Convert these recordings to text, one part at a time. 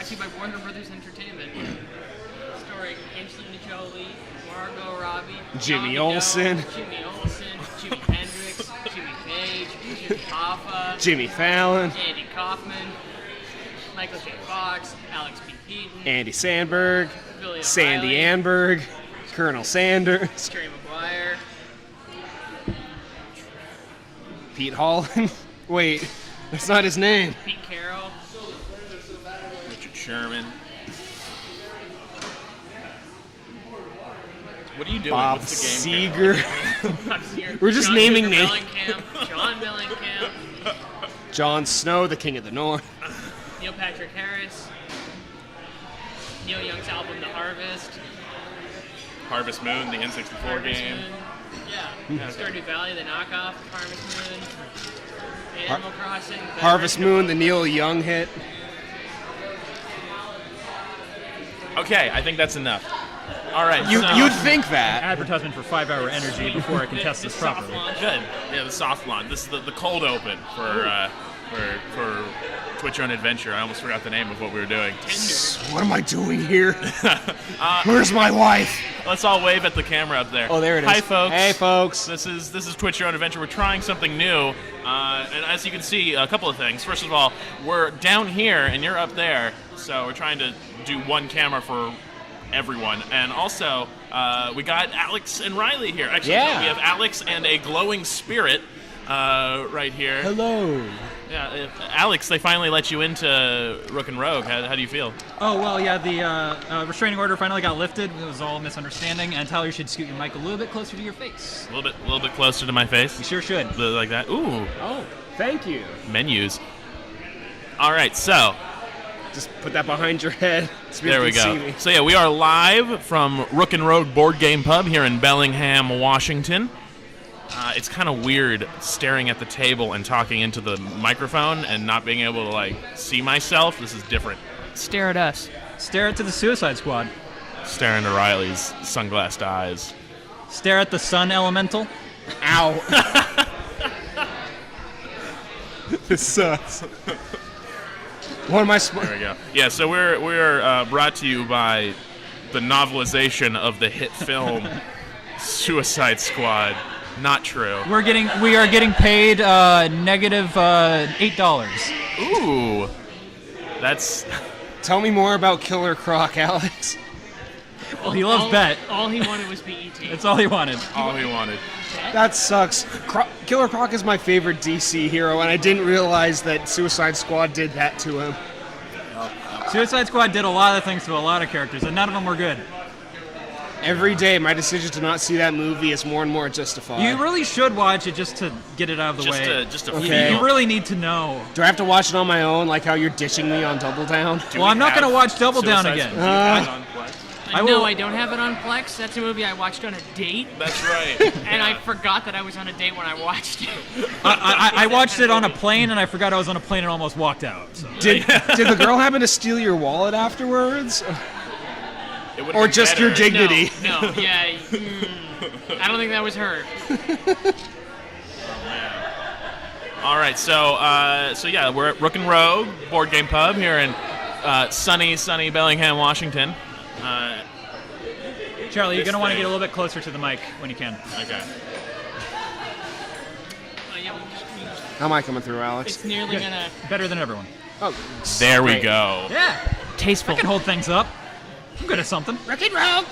to you by Warner Brothers Entertainment. Starring Angelina Jolie, Margot Robbie, Jimmy Olsen, Jimmy Hendrix, Jimmy Page, Jimmy Hoffa, Jimmy Fallon, Andy Kaufman, Michael J. Fox, Alex B. Keaton, Andy Sandberg, Billy Sandy O'Reilly, Anberg, Colonel Sanders, Terry McGuire, Pete Holland. Wait, that's not his name. Pete Carroll, Richard Sherman. What are you doing? Bob What's the game Seeger. We're just naming names. John Bellingham, Jon Snow, the King of the North. Neil Patrick Harris, Neil Young's album The Harvest, Harvest Moon, the N64 Harvest game. Moon, yeah, Stardew Valley, the knockoff, Harvest Moon, Animal Crossing, Harvest Moon, the Neil Young hit. Okay, I think that's enough. All right. You'd think that. Advertisement for 5 Hour Energy before I can test this properly. Good. Yeah, the soft launch. This is the cold open for Twitch Your Own Adventure. I almost forgot the name of what we were doing. What am I doing here? Where's my wife? Let's all wave at the camera up there. Oh, there it is. Hi, folks. Hey, folks. This is Twitch Your Own Adventure. We're trying something new, and as you can see, a couple of things. First of all, we're down here and you're up there, so we're trying to do one camera for everyone. And also, we got Alex and Riley here. Actually, Yeah. we have Alex and a glowing spirit right here. Hello. Yeah, Alex, they finally let you into Rook Rogue. How do you feel? Oh, well, yeah, the restraining order finally got lifted. It was all a misunderstanding. And Tyler, you should scoot your mic a little bit closer to your face. A little bit closer to my face. You sure should. Like that. Ooh, Oh, thank you. menus. All right, so Just put that behind your head. So there we people can go. see me. So yeah, we are live from Rook Rogue Boardgame Pub here in Bellingham, Washington. It's kind of weird staring at the table and talking into the microphone and not being able to see myself. This is different. Stare at us. Stare at the Suicide Squad. Staring into Riley's sunglassed eyes. Stare at the Sun Elemental. Ow. This sucks. What am I There we go. Yeah, so we're brought to you by the novelization of the hit film Suicide Squad. Not true. We are getting paid negative $8. Ooh, that's Tell me more about Killer Croc, Alex. Well, he loves Bet. All he wanted was BET. That's all he wanted. all he wanted. That sucks. Killer Croc is my favorite DC hero, and I didn't realize that Suicide Squad did that to him. Suicide Squad did a lot of things to a lot of characters, and none of them were good. Every day, my decision to not see that movie is more and more justified. You really should watch it just to get it out of the way. Just to Okay. You really need to know. Do I have to watch it on my own, like how you're ditching me on Double Down? Do Well, we I'm not have going to watch Double Down Suicide again. Squad? Do you have it on Plex? No, I don't have it on Plex. That's a movie I watched on a date, That's right. and I forgot that I was on a date when I watched it. I watched it on a plane, and I forgot I was on a plane and almost walked out. So. Did the girl happen to steal your wallet afterwards? It would've Or been just your better. dignity? No, yeah. I don't think that was her. All right, so yeah, we're at Rook Rogue Boardgame Pub here in sunny Bellingham, Washington. Charlie, you're This going to want to thing. get a little bit closer to the mic when you can. Okay. How am I coming through, Alex? It's nearly gonna Better than everyone. Oh, There we great. go. Yeah, I tasteful. can hold things up. I'm good at something. Rook Rogue.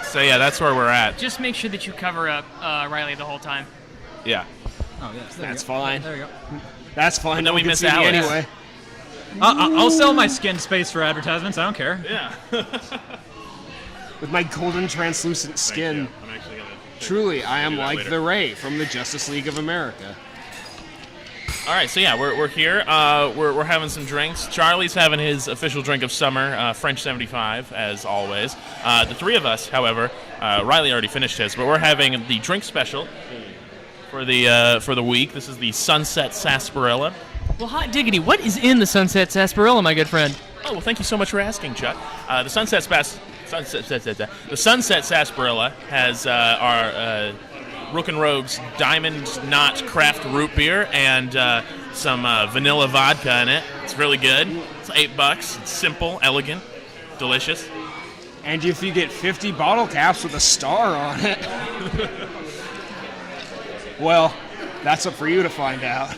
So yeah, that's where we're at. Just make sure that you cover up Riley the whole time. Yeah. Oh, yes. That's fine. There we go. That's fine. And then No we one can miss see me Alex. anyway. I'll sell my skin space for advertisements. I don't care. Yeah. With my golden translucent skin. I'm actually gonna. Truly, I am do that like later. the Ray from the Justice League of America. All right, so yeah, we're here. We're having some drinks. Charlie's having his official drink of summer, French 75, as always. The three of us, however, Riley already finished his, but we're having the drink special for the week. This is the Sunset Sarsaparilla. Well, hot diggity, what is in the Sunset Sarsaparilla, my good friend? Oh, well, thank you so much for asking, Chuck. The Sunset Sarsaparilla has our Rook Rogue's Diamond Knot Craft Root Beer and some vanilla vodka in it. It's really good. It's $8. It's simple, elegant, delicious. And if you get 50 bottle caps with a star on it, well, that's up for you to find out.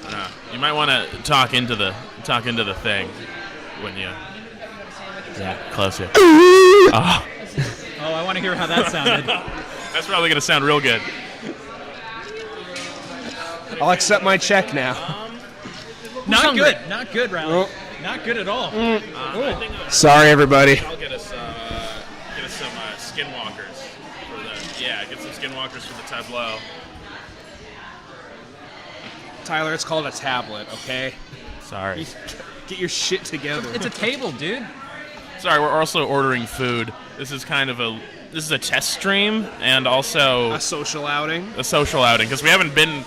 You might want to talk into the thing when you. Yeah, close it. Oh, I want to hear how that sounded. That's probably gonna sound real good. I'll accept my check now. Not good. Not good, Riley. Oh. Not good at all. I think Sorry, everybody. I'll get us some skinwalkers get some skinwalkers for the tableau. Tyler, it's called a tablet, okay? Sorry. Get your shit together. It's a table, dude. Sorry, we're also ordering food. This is a test stream and also A social outing. a social outing because we haven't been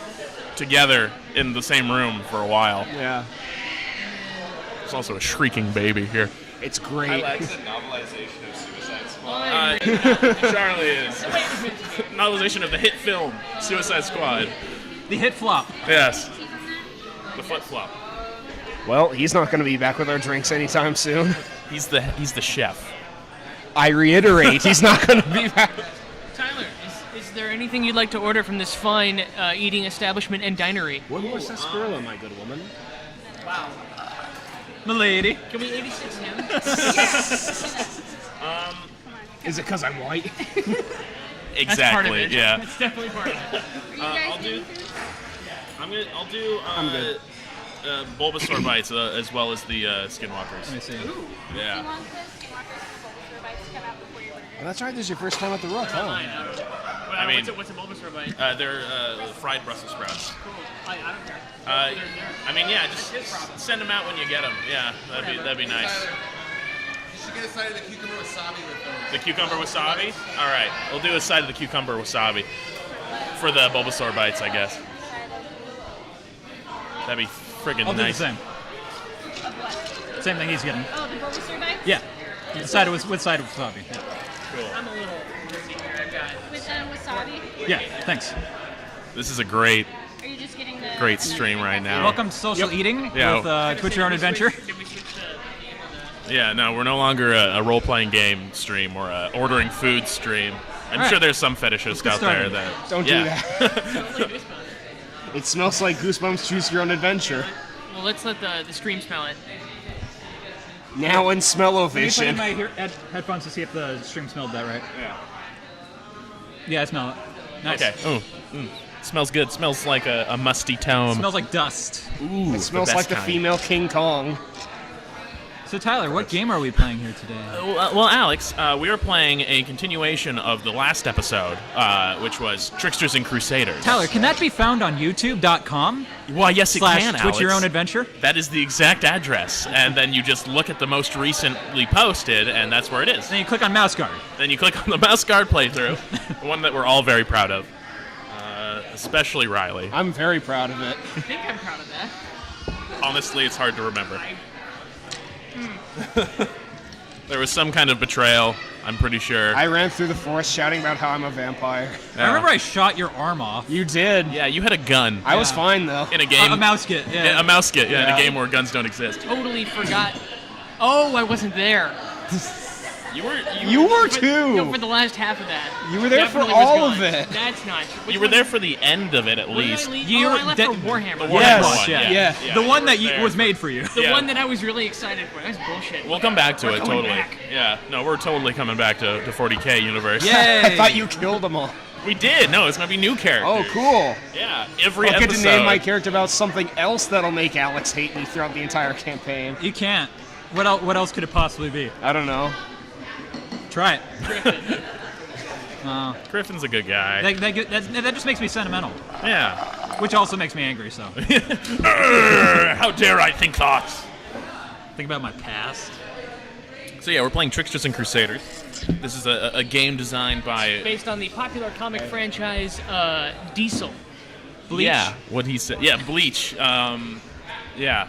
together in the same room for a while. Yeah. There's also a shrieking baby here. It's great. the novelization of Suicide Squad. Charlie is novelization of the hit film Suicide Squad. The hit flop. Yes, the flip flop. Well, he's not going to be back with our drinks anytime soon. He's the chef. I reiterate, he's not going to be back. Tyler, is there anything you'd like to order from this fine eating establishment and dinery? One more sarsaparilla, my good woman. Wow. Milady. Can we 86 him? Is it because I'm white? Exactly. That's part of it. Yeah. That's definitely part of it. I'll do Bulbasaur bites as well as the skinwalkers. Let me see. Yeah. Oh, that's right, this is your first time at the Rook, huh? I mean, what's a Bulbasaur bite? They're fried Brussels sprouts. Cool. I don't care. I mean, yeah, just send them out when you get them. Yeah, that'd be nice. You should get a side of the cucumber wasabi with those. The cucumber wasabi? All right, we'll do a side of the cucumber wasabi for the Bulbasaur bites, I guess. That'd be friggin' I'll do the nice. same. Same thing he's getting. Oh, the Bulbasaur bites? Yeah. With side of wasabi. Yeah. I'm a little busy here. I've got. With wasabi? Yeah, thanks. This is a great Are you just getting the... great stream right now. Welcome to Social Eating Yeah. with Twitch Your Own Adventure. Did we switch the name of the... Yeah, no, we're no longer a role-playing game stream or a ordering food stream. I'm All right. sure there's some fetishist get out there started. that Don't do that. It smells like Goosebumps. Choose your own adventure. Well, let's let the stream smell it. Now in Let me put in smell-o-vision. my headphones to see if the stream smelled that right. Yeah, I smell it. Nice. Okay. Ooh, smells good. Smells like a musty tome. Smells like dust. Ooh, It smells best like the kind. female King Kong. So Tyler, what game are we playing here today? Well, Alex, we are playing a continuation of the last episode, which was Tricksters and Crusaders. Tyler, can that be found on YouTube.com? Why, yes, it can, / Alex. Twitch Your Own Adventure? That is the exact address, and then you just look at the most recently posted, and that's where it is. Then you click on mouse guard. Then you click on the mouse guard playthrough, the one that we're all very proud of, especially Riley. I'm very proud of it. I think I'm proud of that. Honestly, it's hard to remember. There was some kind of betrayal, I'm pretty sure. I ran through the forest shouting about how I'm a vampire. I remember I shot your arm off. You did. Yeah, you had a gun I was Yeah. fine, though. in a game. A mouse kit, yeah. A mouse kit, yeah, in Yeah. a game where guns don't exist. Totally forgot. Oh, I wasn't there. You were You were For too. the last half of that. You were there for Definitely was all of gone. it. That's not true. Which you were one- there for the end of it at When did I least. leave? You Oh, were I left de- for Warhammer. The Yes. Warhammer one, Yeah. The one you that were there. was made for you. The Yeah. one that I was really excited for. That's bullshit. We'll come back to We're it, coming totally. back. Yeah, no, we're totally coming back to 40K universe. Yay! I thought you killed them all. We did. No, it's gonna be new characters. Oh, cool. Yeah, every I'll get episode. to name my character about something else that'll make Alex hate me throughout the entire campaign. You can't. What else could it possibly be? I don't know. Try it. Griffin's a good guy. That just makes me sentimental, Yeah. which also makes me angry. So How dare I think thoughts? think about my past. So yeah, we're playing Tricksters and Crusaders. This is a game designed by Based on the popular comic franchise Diesel. Bleach. Yeah, what he said. Yeah, Bleach. Yeah,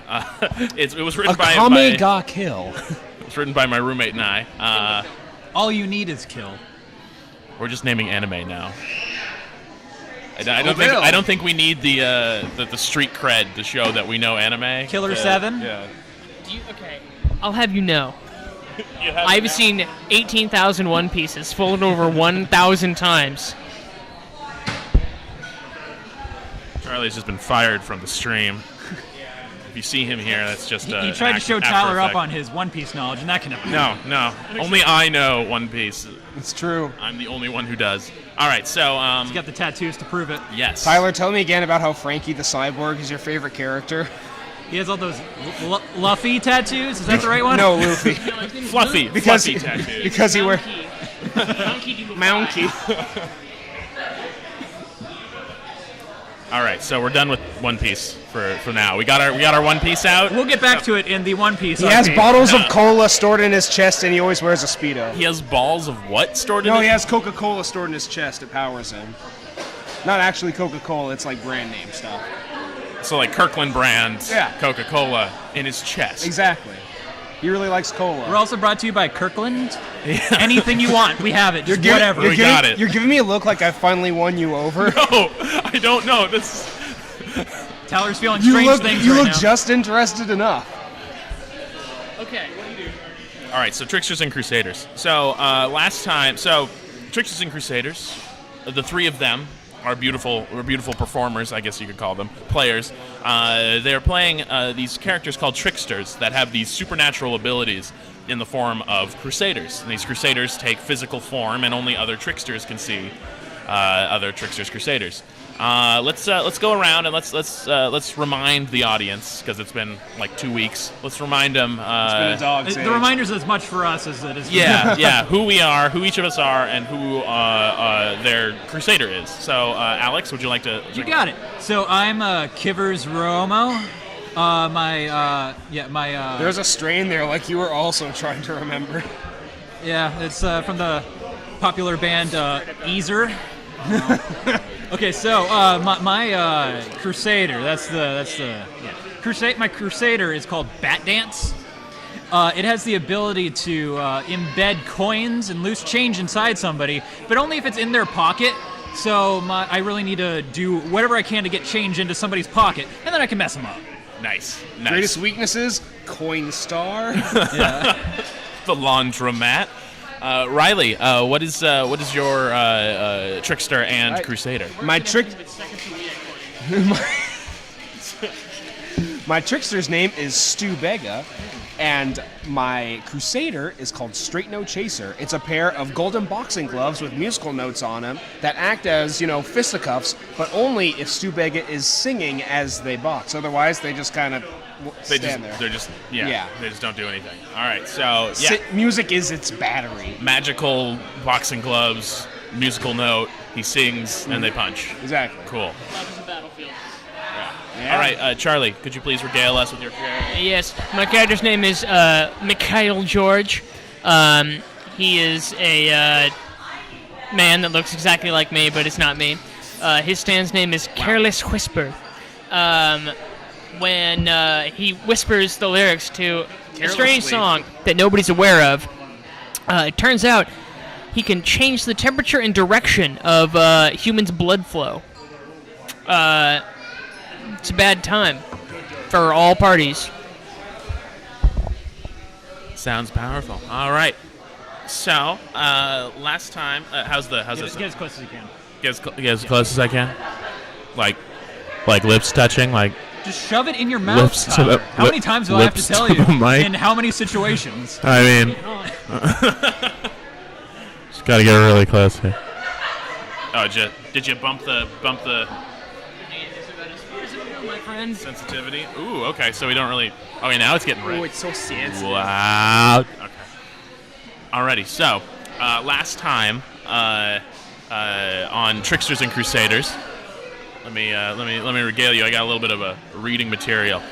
it was written A by Kame ga kill. it was written by my roommate and I. All you need is kill. We're just naming anime now. I don't think we need the street cred to show that we know anime. Killer 7? Yeah. Okay, I'll have you know. You have I've seen 18,000 One Pieces folded over 1,000 times. Charlie's just been fired from the stream. If you see him here, that's just He tried to show Tyler up on his One Piece knowledge, and that can never. No. Only I know One Piece. It's true. I'm the only one who does. All right, so He's got the tattoos to prove it. yes. Tyler, tell me again about how Frankie the Cyborg is your favorite character. He has all those Luffy tattoos. Is that the right one? No, Luffy. Fluffy, Because fluffy tattoo. because he wears Monkey. Monkey. All right, so we're done with One Piece for now. We got our One Piece out. We'll get back to it in the One Piece. He has RP. bottles of cola stored in his chest, and he always wears a Speedo. He has balls of what stored in No, it? he has Coca-Cola stored in his chest. It powers him. Not actually Coca-Cola. It's like brand name stuff. So like Kirkland brand Yeah. Coca-Cola in his chest. Exactly. He really likes cola. We're also brought to you by Kirkland. Anything you want, we have it. Just whatever. We got it. You're giving me a look like I finally won you over. No, I don't know. This. Tyler's feeling strange things you right look now. just interested enough. Okay, what do you do? All right, so Tricksters and Crusaders. So last time, Tricksters and Crusaders, the three of them are beautiful performers, I guess you could call them, players. They're playing these characters called Tricksters that have these supernatural abilities in the form of Crusaders. And these Crusaders take physical form, and only other Tricksters can see other Tricksters Crusaders. Let's go around and let's remind the audience, because it's been like 2 weeks. Let's remind them. It's been a dog's age. The reminder's as much for us as it is for Yeah, who we are, who each of us are, and who their Crusader is. So, Alex, would you like to? You got it. So I'm Kivers Romo. There's a strain there, like you were also trying to remember. Yeah, it's from the popular band Easer. Okay, so my Crusader. My Crusader is called Bat Dance. It has the ability to embed coins and loose change inside somebody, but only if it's in their pocket. So I really need to do whatever I can to get change into somebody's pocket, and then I can mess them up. Nice. Greatest weaknesses: Coin Star. Yeah. The laundromat. Riley, what is your Trickster and Crusader? My Trickster's name is Stu Bega, and my Crusader is called Straight No Chaser. It's a pair of golden boxing gloves with musical notes on them that act as, fisticuffs, but only if Stu Bega is singing as they box. Otherwise, they just kind of stand there. They just don't do anything. All right, so Music is its battery. magical boxing gloves, musical note. He sings and they punch. Exactly. Cool. Love is a battlefield. Yeah. All right, Charlie, could you please regale us with your character? Yes, my character's name is Mikhail George. He is a man that looks exactly like me, but it's not me. His stand's name is Careless Whisper. When he whispers the lyrics to a strange song that nobody's aware of, it turns out he can change the temperature and direction of humans' blood flow. It's a bad time for all parties. Sounds powerful. All right. So, last time, how's this? Get as close as you can. Get as close as I can. Like lips touching, like. Just shove it in your mouth. Lips to the- How many times do I have to lips tell to you? the mic. In how many situations? I mean, just gotta get really close here. Oh, did you bump the My friends. sensitivity? Ooh, okay. So we don't really. Okay, now it's getting red. Oh, it's so sensitive. Wow. Okay. Alrighty. So, last time on Tricksters and Crusaders, let me regale you. I got a little bit of a reading material.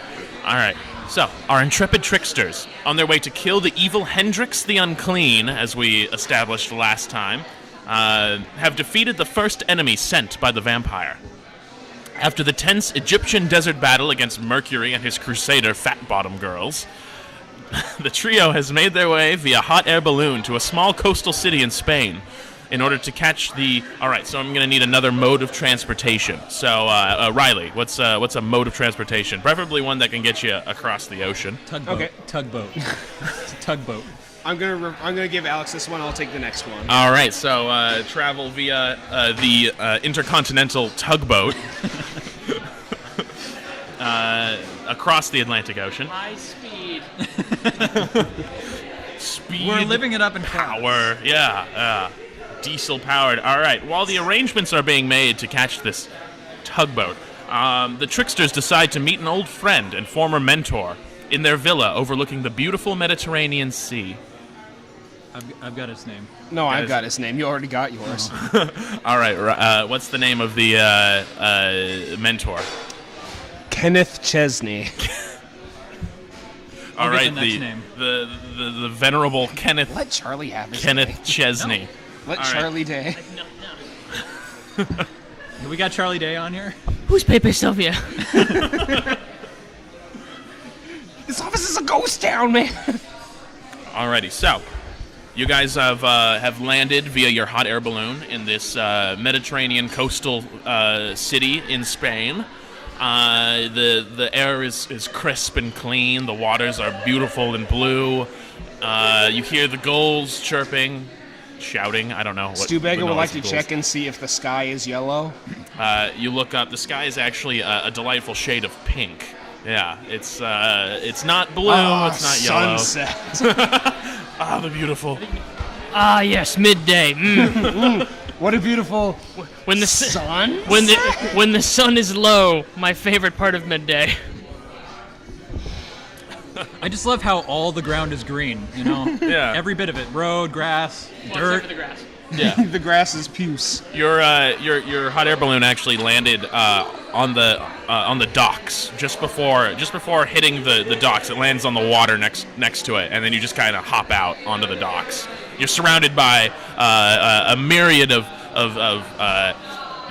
All right. So, our intrepid Tricksters, on their way to kill the evil Hendrix the Unclean, as we established last time, have defeated the first enemy sent by the vampire. After the tense Egyptian desert battle against Mercury and his Crusader Fat Bottom Girls, the trio has made their way via hot air balloon to a small coastal city in Spain. in order to catch the... All right, so I'm going to need another mode of transportation. So, Riley, what's a mode of transportation? Preferably one that can get you across the ocean. Tugboat. Okay. Tugboat. It's a tugboat. I'm gonna give Alex this one. I'll take the next one. All right, so travel via the intercontinental tugboat across the Atlantic Ocean. High speed. Speed. We're living it up in crowds. Power, yeah. Diesel powered. All right, while the arrangements are being made to catch this tugboat, the Tricksters decide to meet an old friend and former mentor in their villa overlooking the beautiful Mediterranean Sea. I've got his name. No, I've got his name. You already got yours. All right, what's the name of the mentor? Kenneth Chesney. All I'll get right, the next name. the venerable Kenneth Let Charlie have his Kenneth name. Chesney. Let All right. Charlie Day. We got Charlie Day on here. Who's Pepe Sylvia? This office is a ghost town, man. Alrighty, so you guys have landed via your hot air balloon in this Mediterranean coastal city in Spain. The air is crisp and clean. The waters are beautiful and blue. You hear the gulls chirping, shouting. I don't know what. Stubega would like to gulls. check and see if the sky is yellow. You look up. The sky is actually a delightful shade of pink. Yeah, it's not blue. It's not yellow. Sunset. Ah, the beautiful. Ah, yes, midday. What a beautiful When the sun. when the sun is low, my favorite part of midday. I just love how all the ground is green, you know? Yeah. Every bit of it. Road, grass, dirt. the grass. Yeah. The grass is puce. Your hot air balloon actually landed on the docks just before hitting the docks. It lands on the water next to it, and then you just kind of hop out onto the docks. You're surrounded by a myriad of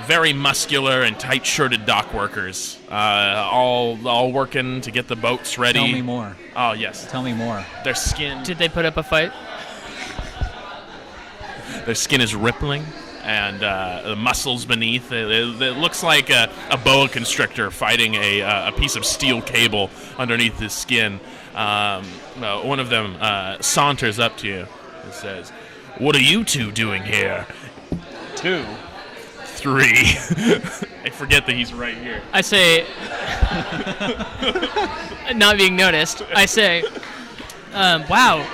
very muscular and tight-shirted dock workers, all working to get the boats ready. Tell me more. Oh yes, Tell me more. their skin. Did they put up a fight? Their skin is rippling, and the muscles beneath. It looks like a boa constrictor fighting a piece of steel cable underneath his skin. One of them saunters up to you and says, "What are you two doing here?" 2. 3. I forget that he's right here. I say, not being noticed, I say, wow,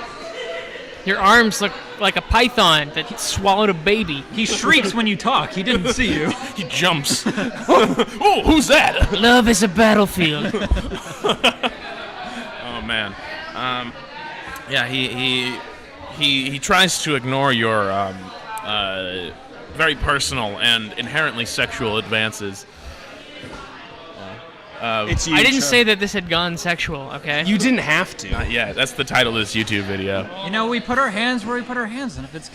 your arms look like a python that swallowed a baby. He shrieks when you talk. He didn't see you. He jumps. Oh, who's that? Love is a battlefield. Oh man. Yeah, he tries to ignore your very personal and inherently sexual advances. It's you. I didn't Char- say that this had gone sexual, okay? You didn't have to. Not yet. That's the title of this YouTube video. You know, we put our hands where we put our hands, and if it's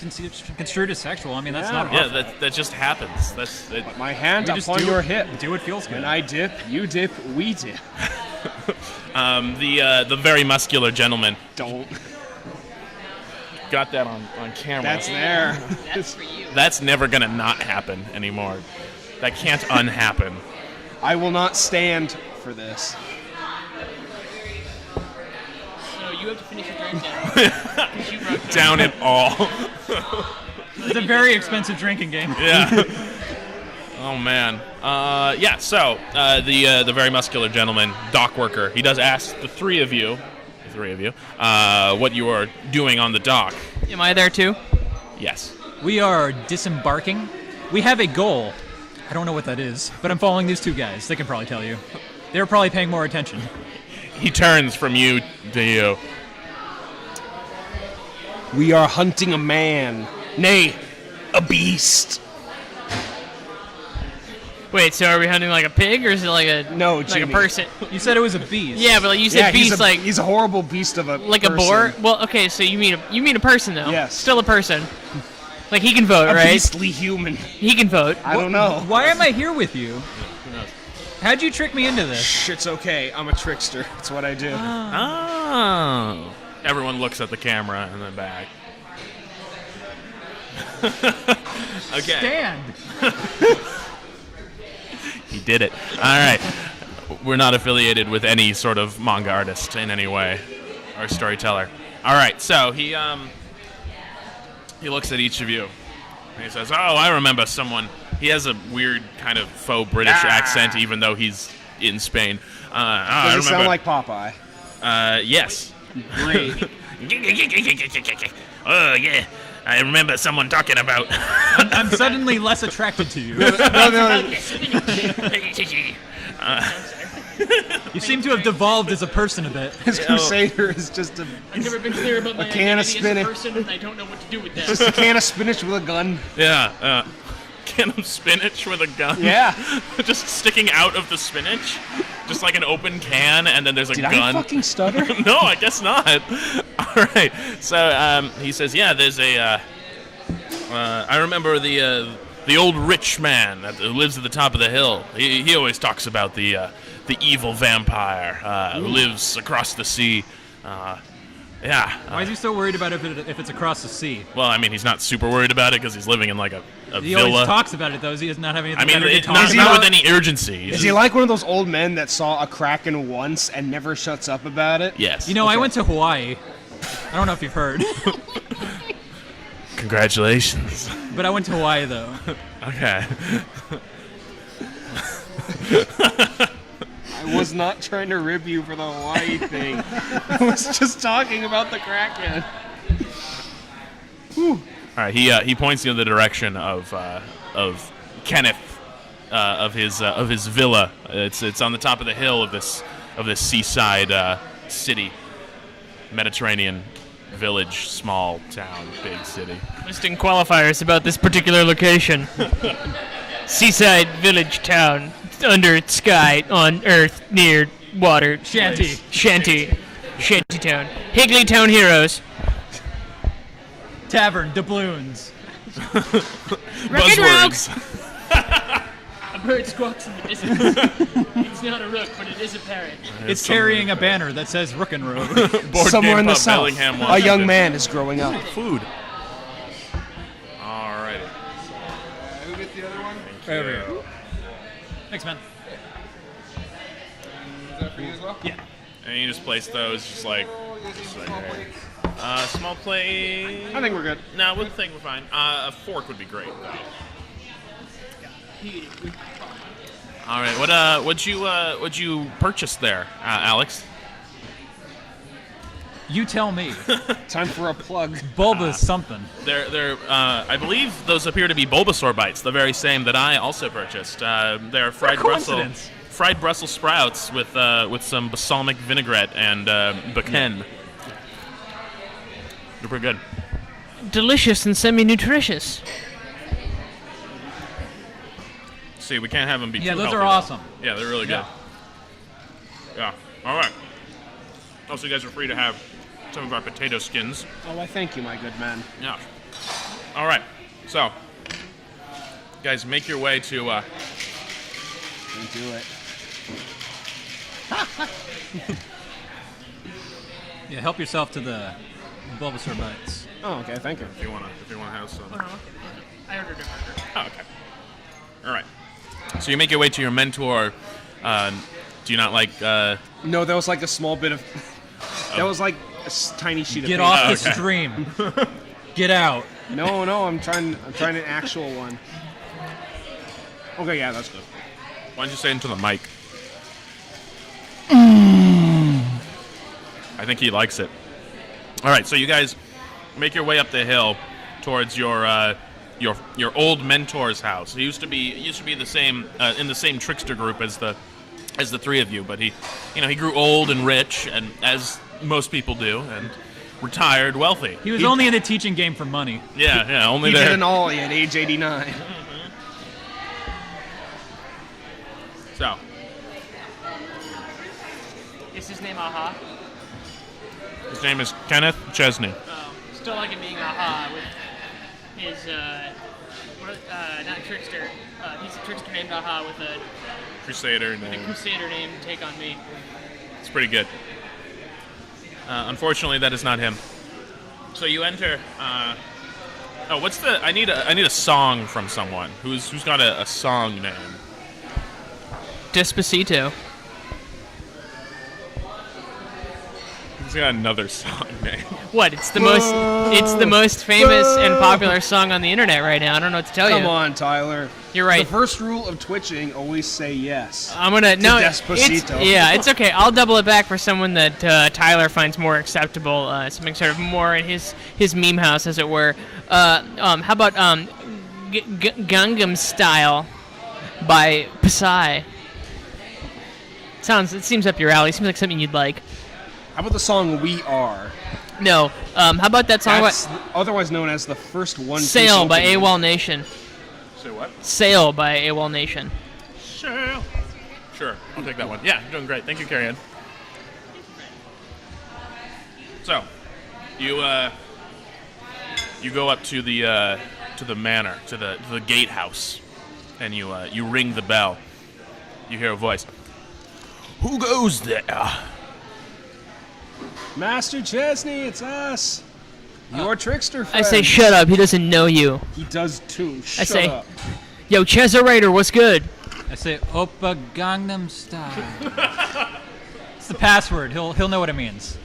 construed as sexual, I mean, that's not Yeah, our fault. that just happens. That's it. My hand We up just on do your it- hip. Do what feels good. When I dip, you dip, we dip. The very muscular gentleman Don't. got that on camera. That's there. That's for you. That's never gonna not happen anymore. That can't unhappen. I will not stand for this. So you have to finish your drink now. 'Cause you wrote Down it all. It's a very expensive drinking game. Yeah. Oh man. Yeah. So the very muscular gentleman, dock worker, he does ask the three of you, what you are doing on the dock. Am I there too? Yes. We are disembarking. We have a goal. I don't know what that is, but I'm following these two guys. They can probably tell you. They're probably paying more attention. He turns from you to you. We are hunting a man. Nay, a beast. Wait, so are we hunting like a pig or is it like a No, like Jimmy. a person? You said it was a beast. Yeah, but like you said beast like he's a horrible beast of a like person. a boar. Well, okay, so you mean a person though? Yes. Still a person. Like he can vote, A right? beastly human. He can vote. I don't know. Why am I here with you? How'd you trick me into this? Shh, it's okay. I'm a trickster. It's what I do. Oh. Everyone looks at the camera and then back. Okay. Stand. He did it. All right. We're not affiliated with any sort of manga artist in any way, or storyteller. All right. So he looks at each of you, and he says, "Oh, I remember someone." He has a weird kind of faux British accent, even though he's in Spain. Does it sound like Popeye? Yes. Great. Oh yeah. I remember someone talking about. I'm suddenly less attracted to you. no. You seem to have devolved as a person a bit. His Crusader is just a I've never been clear about my can of identity as spinach. a person, and I don't know what to do with that. just a can of spinach with a gun. Yeah. Can of spinach with a gun. Yeah. Just sticking out of the spinach. Just like an open can, and then there's a Did gun. I fucking stutter? No, I guess not. All right. So he says, "Yeah, there's a. I remember the old rich man that lives at the top of the hill. He always talks about the evil vampire who lives across the sea. Yeah. Why is he so worried about if it's across the sea? Well, I mean, he's not super worried about it because he's living in like a He villa. always talks about it, though. He does not have anything I mean, better to it's talk not, about. not with any urgency. Is he like one of those old men that saw a kraken once and never shuts up about it? Yes. You know, I went to Hawaii. I don't know if you've heard, Congratulations. but I went to Hawaii, though. Okay. I was not trying to rib you for the Hawaii thing. I was just talking about the kraken. All right. He points you in the direction of Kenneth, of his villa. It's on the top of the hill of this seaside city, Mediterranean village, small town, big city. Listing qualifiers about this particular location. Seaside village town, under sky, on earth, near water. Shanty. Shanty town. Higley town heroes. Tavern, doubloons. Buzzwords. A bird squawks in the distance. It's not a rook, but it is a parrot. It's carrying a banner that says Rook Rogue. Board Somewhere Game in the Pub, south, Bellingham, a Washington. young man is growing up. Food. All right. Who gets the other one? Right over here. Thanks, man. Is that for you as well? Yeah. And you just place those, just like Small right. plates. Small plate. I think we're good. No, we'll think we're fine. A fork would be great, though. All right. What'd you purchase there, Alex? You tell me. Time for a plug. Bulba's something. They're I believe those appear to be Bulbasaur bites, the very same that I also purchased. They're fried Brussels sprouts with some balsamic vinaigrette and bacon. They're pretty good. Delicious and semi-nutritious. See, we can't have them be Yeah, too those healthy, are though. awesome. Yeah, they're really good. Yeah. All right. Also, you guys are free to have some of our potato skins. Oh, I thank you, my good man. Yeah. All right. So, guys, make your way to. Don't do it. Yeah, help yourself to the Bulbasaur bites. Oh, okay, thank you. If you wanna have some. I ordered a burger. Oh, okay. All right. So you make your way to your mentor. Do you not like? No, that was like a small bit of. That was like a tiny sheet of Get paper. off the okay. stream. Get out. No, I'm trying an actual one. Okay, yeah, that's good. Why don't you say into the mic? I think he likes it. All right. So you guys make your way up the hill towards your old mentor's house. He used to be the same in the same trickster group as the three of you, but he grew old and rich, and as most people do, and retired wealthy. He was only in the teaching game for money. Yeah, only He there. did an ollie at age 89. So, Is his name Aha? his name is Kenneth Chesney. Still like him being Aha with his, not Trickster. He's a Trickster named Aha with a Crusader name. Crusader named Take on Me. It's pretty good. Unfortunately, that is not him. So you enter Oh, what's the? I need a song from someone. Who's got a song name? Despacito. Who's got another song name? What? It's the most famous and popular song on the internet right now. I don't know what to tell you. Come on, Tyler. You're right. The first rule of twitching: always say yes. I'm gonna no. Despacito. It's okay. I'll double it back for someone that Tyler finds more acceptable. Something sort of more in his meme house, as it were. How about Gangnam Style by Psy? It seems up your alley. Seems like something you'd like. How about the song "We Are"? No. How about that song? That's otherwise known as the first one. Sail by AWOL Nation. Say what? Sail by AWOL Nation. Sail. Sure, I'll take that one. Yeah, you're doing great. Thank you, Carrie-Ann. So, you go up to the manor, to the gatehouse, and you ring the bell. You hear a voice. Who goes there? Master Chesney, it's us. Your trickster friend. I say shut up. He doesn't know you. He does too. I say, up. Yo, Cesarator, what's good? I say Oppa Gangnam Style. It's the password. He'll know what it means.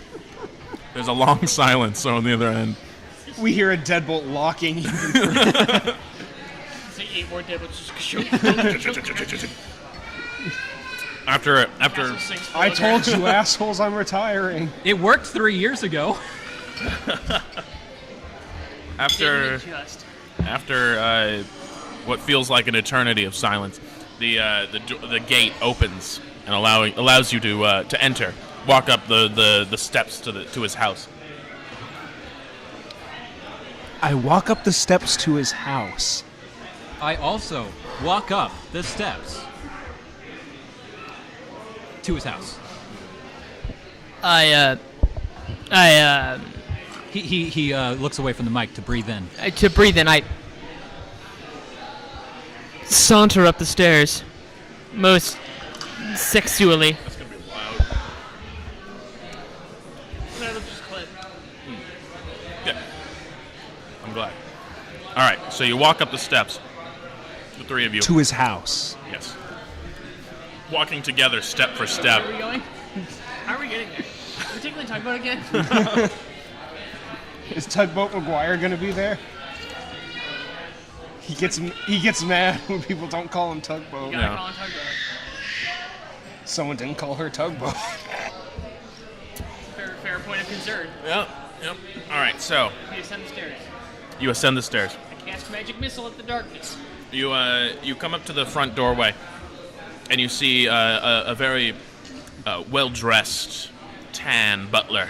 There's a long silence on the other end. We hear a deadbolt locking. Say 8 more deadbolts. After I told you, assholes, I'm retiring. It worked 3 years ago. after what feels like an eternity of silence, the gate opens and allows you to enter. Walk up the steps to his house. I walk up the steps to his house. I also walk up the steps to his house. He looks away from the mic to breathe in. To breathe in, I saunter up the stairs, most sexually. That's gonna be loud. Good. I'm glad. All right, so you walk up the steps, the three of you. To his house. Yes. Walking together, step for step. Where are we going? How are we getting there? Are we taking the tugboat again? Is Tugboat McGuire gonna be there? He gets mad when people don't call him Tugboat. Gotta No. call him tugboat. Someone didn't call her Tugboat. Fair point of concern. Yep. All right, so We ascend the stairs. you ascend the stairs. I cast magic missile at the darkness. You come up to the front doorway, and you see a very well-dressed, tan butler.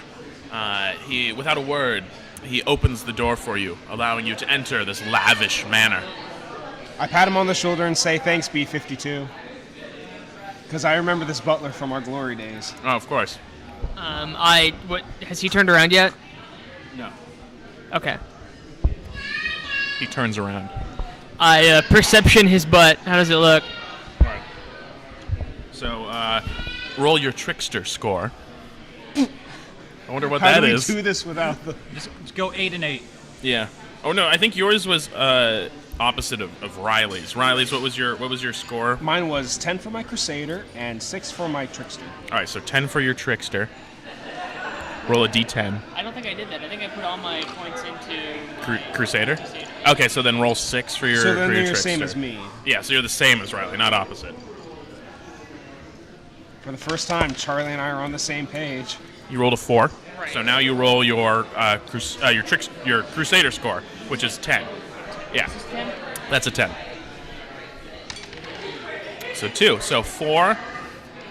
He, without a word, he opens the door for you, allowing you to enter this lavish manor. I pat him on the shoulder and say, thanks, B-52. Because I remember this butler from our glory days. Oh, of course. What has he turned around yet? No. Okay. He turns around. I perception his butt. How does it look? All right. So, roll your trickster score. I wonder what How that do we is. do this without the... Just go 8 and 8. Yeah. Oh no, I think yours was opposite of Riley's. Riley's, what was your score? Mine was 10 for my Crusader and 6 for my Trickster. All right, so 10 for your trickster. Roll a d10. I don't think I did that. I think I put all my points into Crusader? Crusader. Okay, so then roll 6 for your So then for your you're the trickster. same as me. Yeah, so you're the same as Riley, not opposite. For the first time, Charlie and I are on the same page. You rolled a 4. Right. So now you roll your Crusader score, which is 10. Yeah, that's a 10. So 2. So 4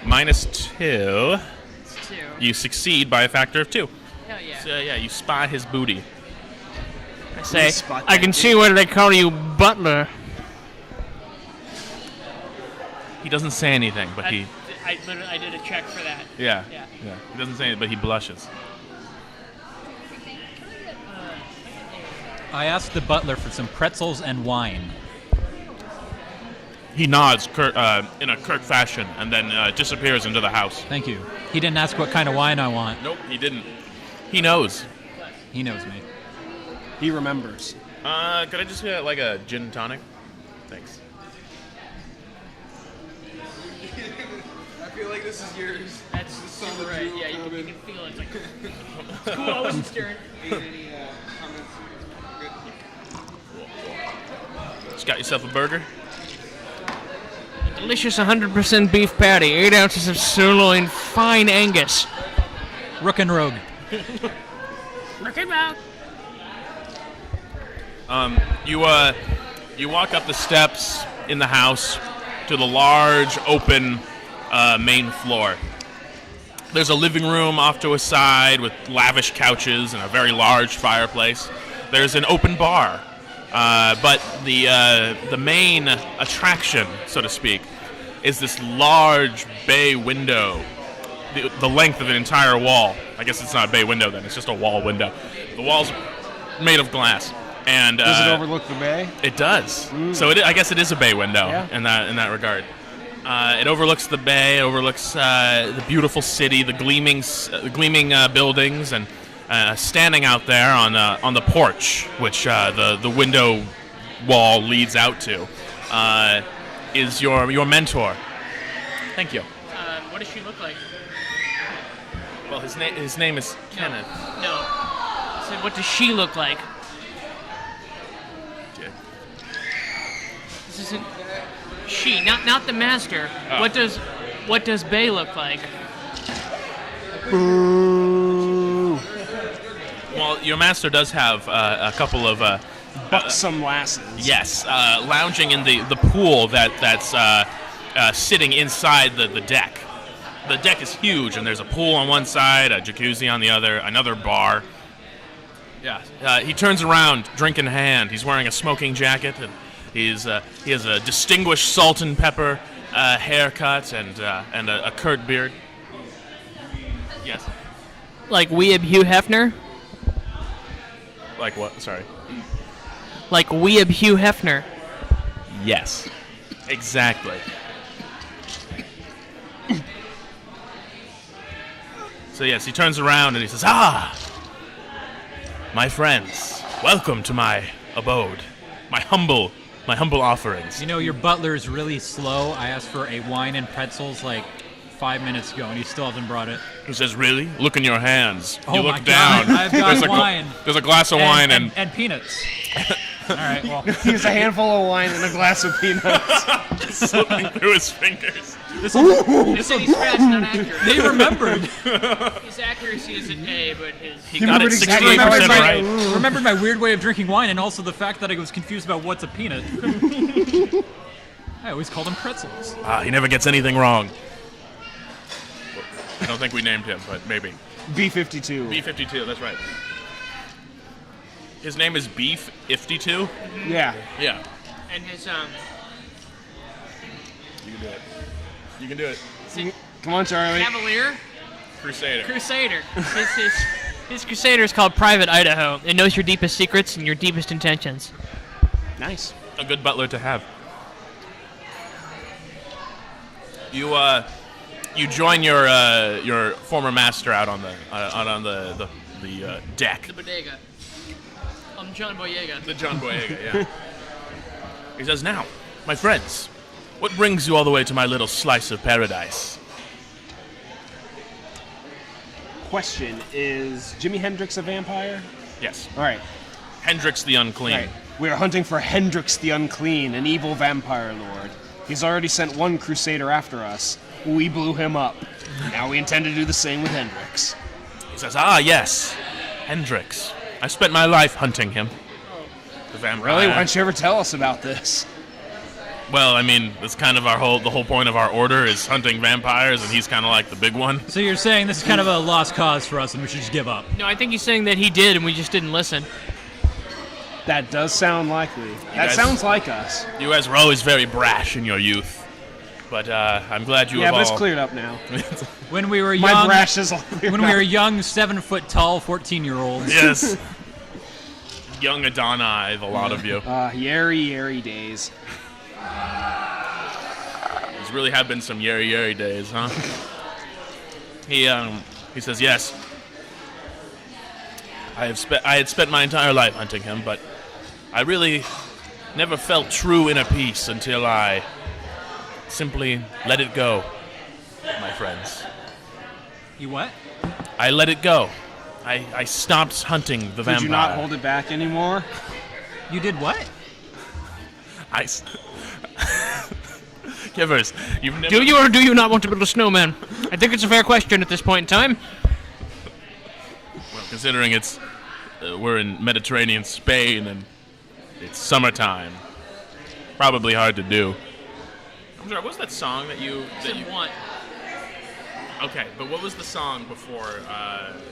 minus 2. It's 2. You succeed by a factor of 2. Hell yeah. So yeah, you spy his booty. I say, Spot I that can see why they call you Butler. He doesn't say anything, but he I did a check for that. yeah. Yeah. He doesn't say anything, but he blushes. I asked the butler for some pretzels and wine. He nods in a curt fashion and then disappears into the house. Thank you. He didn't ask what kind of wine I want. Nope, he didn't. He knows. He knows me. He remembers. Could I just get like a gin and tonic? Thanks. I feel like this is yours. That's so right. Yeah, you can feel it. It's like, it's cool, I wasn't staring. Any comments? Good. Just got yourself a burger? Delicious 100% beef patty, 8 ounces of sirloin, fine Angus. Rook and Rogue. You walk up the steps in the house to the large open main floor. There's a living room off to a side with lavish couches and a very large fireplace. There's an open bar, but the main attraction, so to speak, is this large bay window, the length of an entire wall. I guess it's not a bay window then; it's just a wall window. The wall's made of glass. And Does it overlook the bay? It does. So I guess it is a bay window in that regard. It overlooks the bay. It overlooks the beautiful city, the gleaming buildings, and standing out there on the porch, which the window wall leads out to, is your mentor. Thank you. What does she look like? Well, his name is Kenneth. No. I said, what does she look like? This isn't she, not the master. Oh. What does Bay look like? Ooh. Well, your master does have a couple of Buxom lasses. yes, lounging in the pool that's sitting inside the deck. The deck is huge, and there's a pool on one side, a jacuzzi on the other, another bar. Yeah. He turns around, drink in hand. He's wearing a smoking jacket, and he has a distinguished salt and pepper haircut and a curt beard. Yes. Like Weeb Hugh Hefner? Like what? Sorry. Like Weeb Hugh Hefner. Yes. Exactly. So yes, he turns around and he says, "Ah, my friends, welcome to my abode, my humble offerings." You know, your butler's really slow. I asked for a wine and pretzels like 5 minutes ago, and he still hasn't brought it. He says, "Really? Look in your hands." Oh you my look down. God, I've got there's wine. There's a glass of wine and and peanuts. All right, well, He has a handful of wine and a glass of peanuts. slipping through his fingers. He's fast, not accurate. they remembered. His accuracy is an A, but his... He got it remembered exactly 68% how right. Remembered my weird way of drinking wine, and also the fact that I was confused about what's a peanut. I always called them pretzels. He never gets anything wrong. I don't think we named him, but maybe. B-52. B-52, that's right. His name is Beef-52? Yeah. Yeah. And his, You can do it. You can do it. Come on, Charlie. Cavalier? Crusader. Crusader. His Crusader is called Private Idaho. It knows your deepest secrets and your deepest intentions. Nice. A good butler to have. You join your former master out on the deck. The bodega. I'm John Boyega. The John Boyega, yeah. He says, "Now, my friends, what brings you all the way to my little slice of paradise?" Question, is Jimi Hendrix a vampire? Yes. All right. Hendrix the Unclean. Right. We are hunting for Hendrix the Unclean, an evil vampire lord. He's already sent one crusader after us. We blew him up. Now we intend to do the same with Hendrix. He says, "Ah, yes, Hendrix. I spent my life hunting him." The vampire. Really? Why don't you ever tell us about this? Well, I mean, that's kind of the whole point of our order is hunting vampires, and he's kind of like the big one. So you're saying this is kind of a lost cause for us, and we should just give up? No, I think he's saying that he did and we just didn't listen. That does sound likely. That guys- sounds like us. You guys were always very brash in your youth, but I'm glad you Yeah, have but all... it's cleared up now. When we were My young, brash is all cleared when we up. were young, 7 foot tall, 14-year-olds. Yes. Young Adonai, the lot of you. Yeri days. These really have been some yeri days, huh? He says, "Yes. I had spent my entire life hunting him, but I really never felt true inner peace until I simply let it go, my friends. You what? I let it go. I stopped hunting the vampire. Did you not hold it back anymore? You did what? Givers, you've never... Do you or do you not want to build a snowman? I think it's a fair question at this point in time. Well, considering it's... we're in Mediterranean Spain and it's summertime. Probably hard to do. I'm sorry, what was that song that you want? Okay, but what was the song before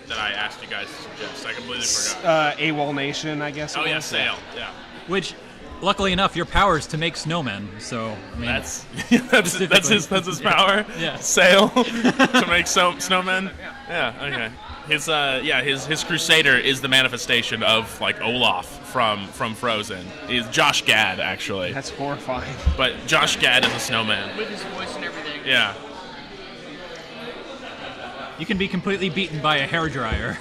that I asked you guys to suggest? I completely forgot. AWOL Nation, I guess. Oh yeah, Sail. Yeah. Which, luckily enough, your power is to make snowmen. So I mean, That's his power. Yeah. Sail to make snowmen. Yeah. Okay. His Crusader is the manifestation of like Olaf from Frozen. Is Josh Gad actually? That's horrifying. But Josh Gad is a snowman. With his voice and everything. Yeah. you can be completely beaten by a hairdryer.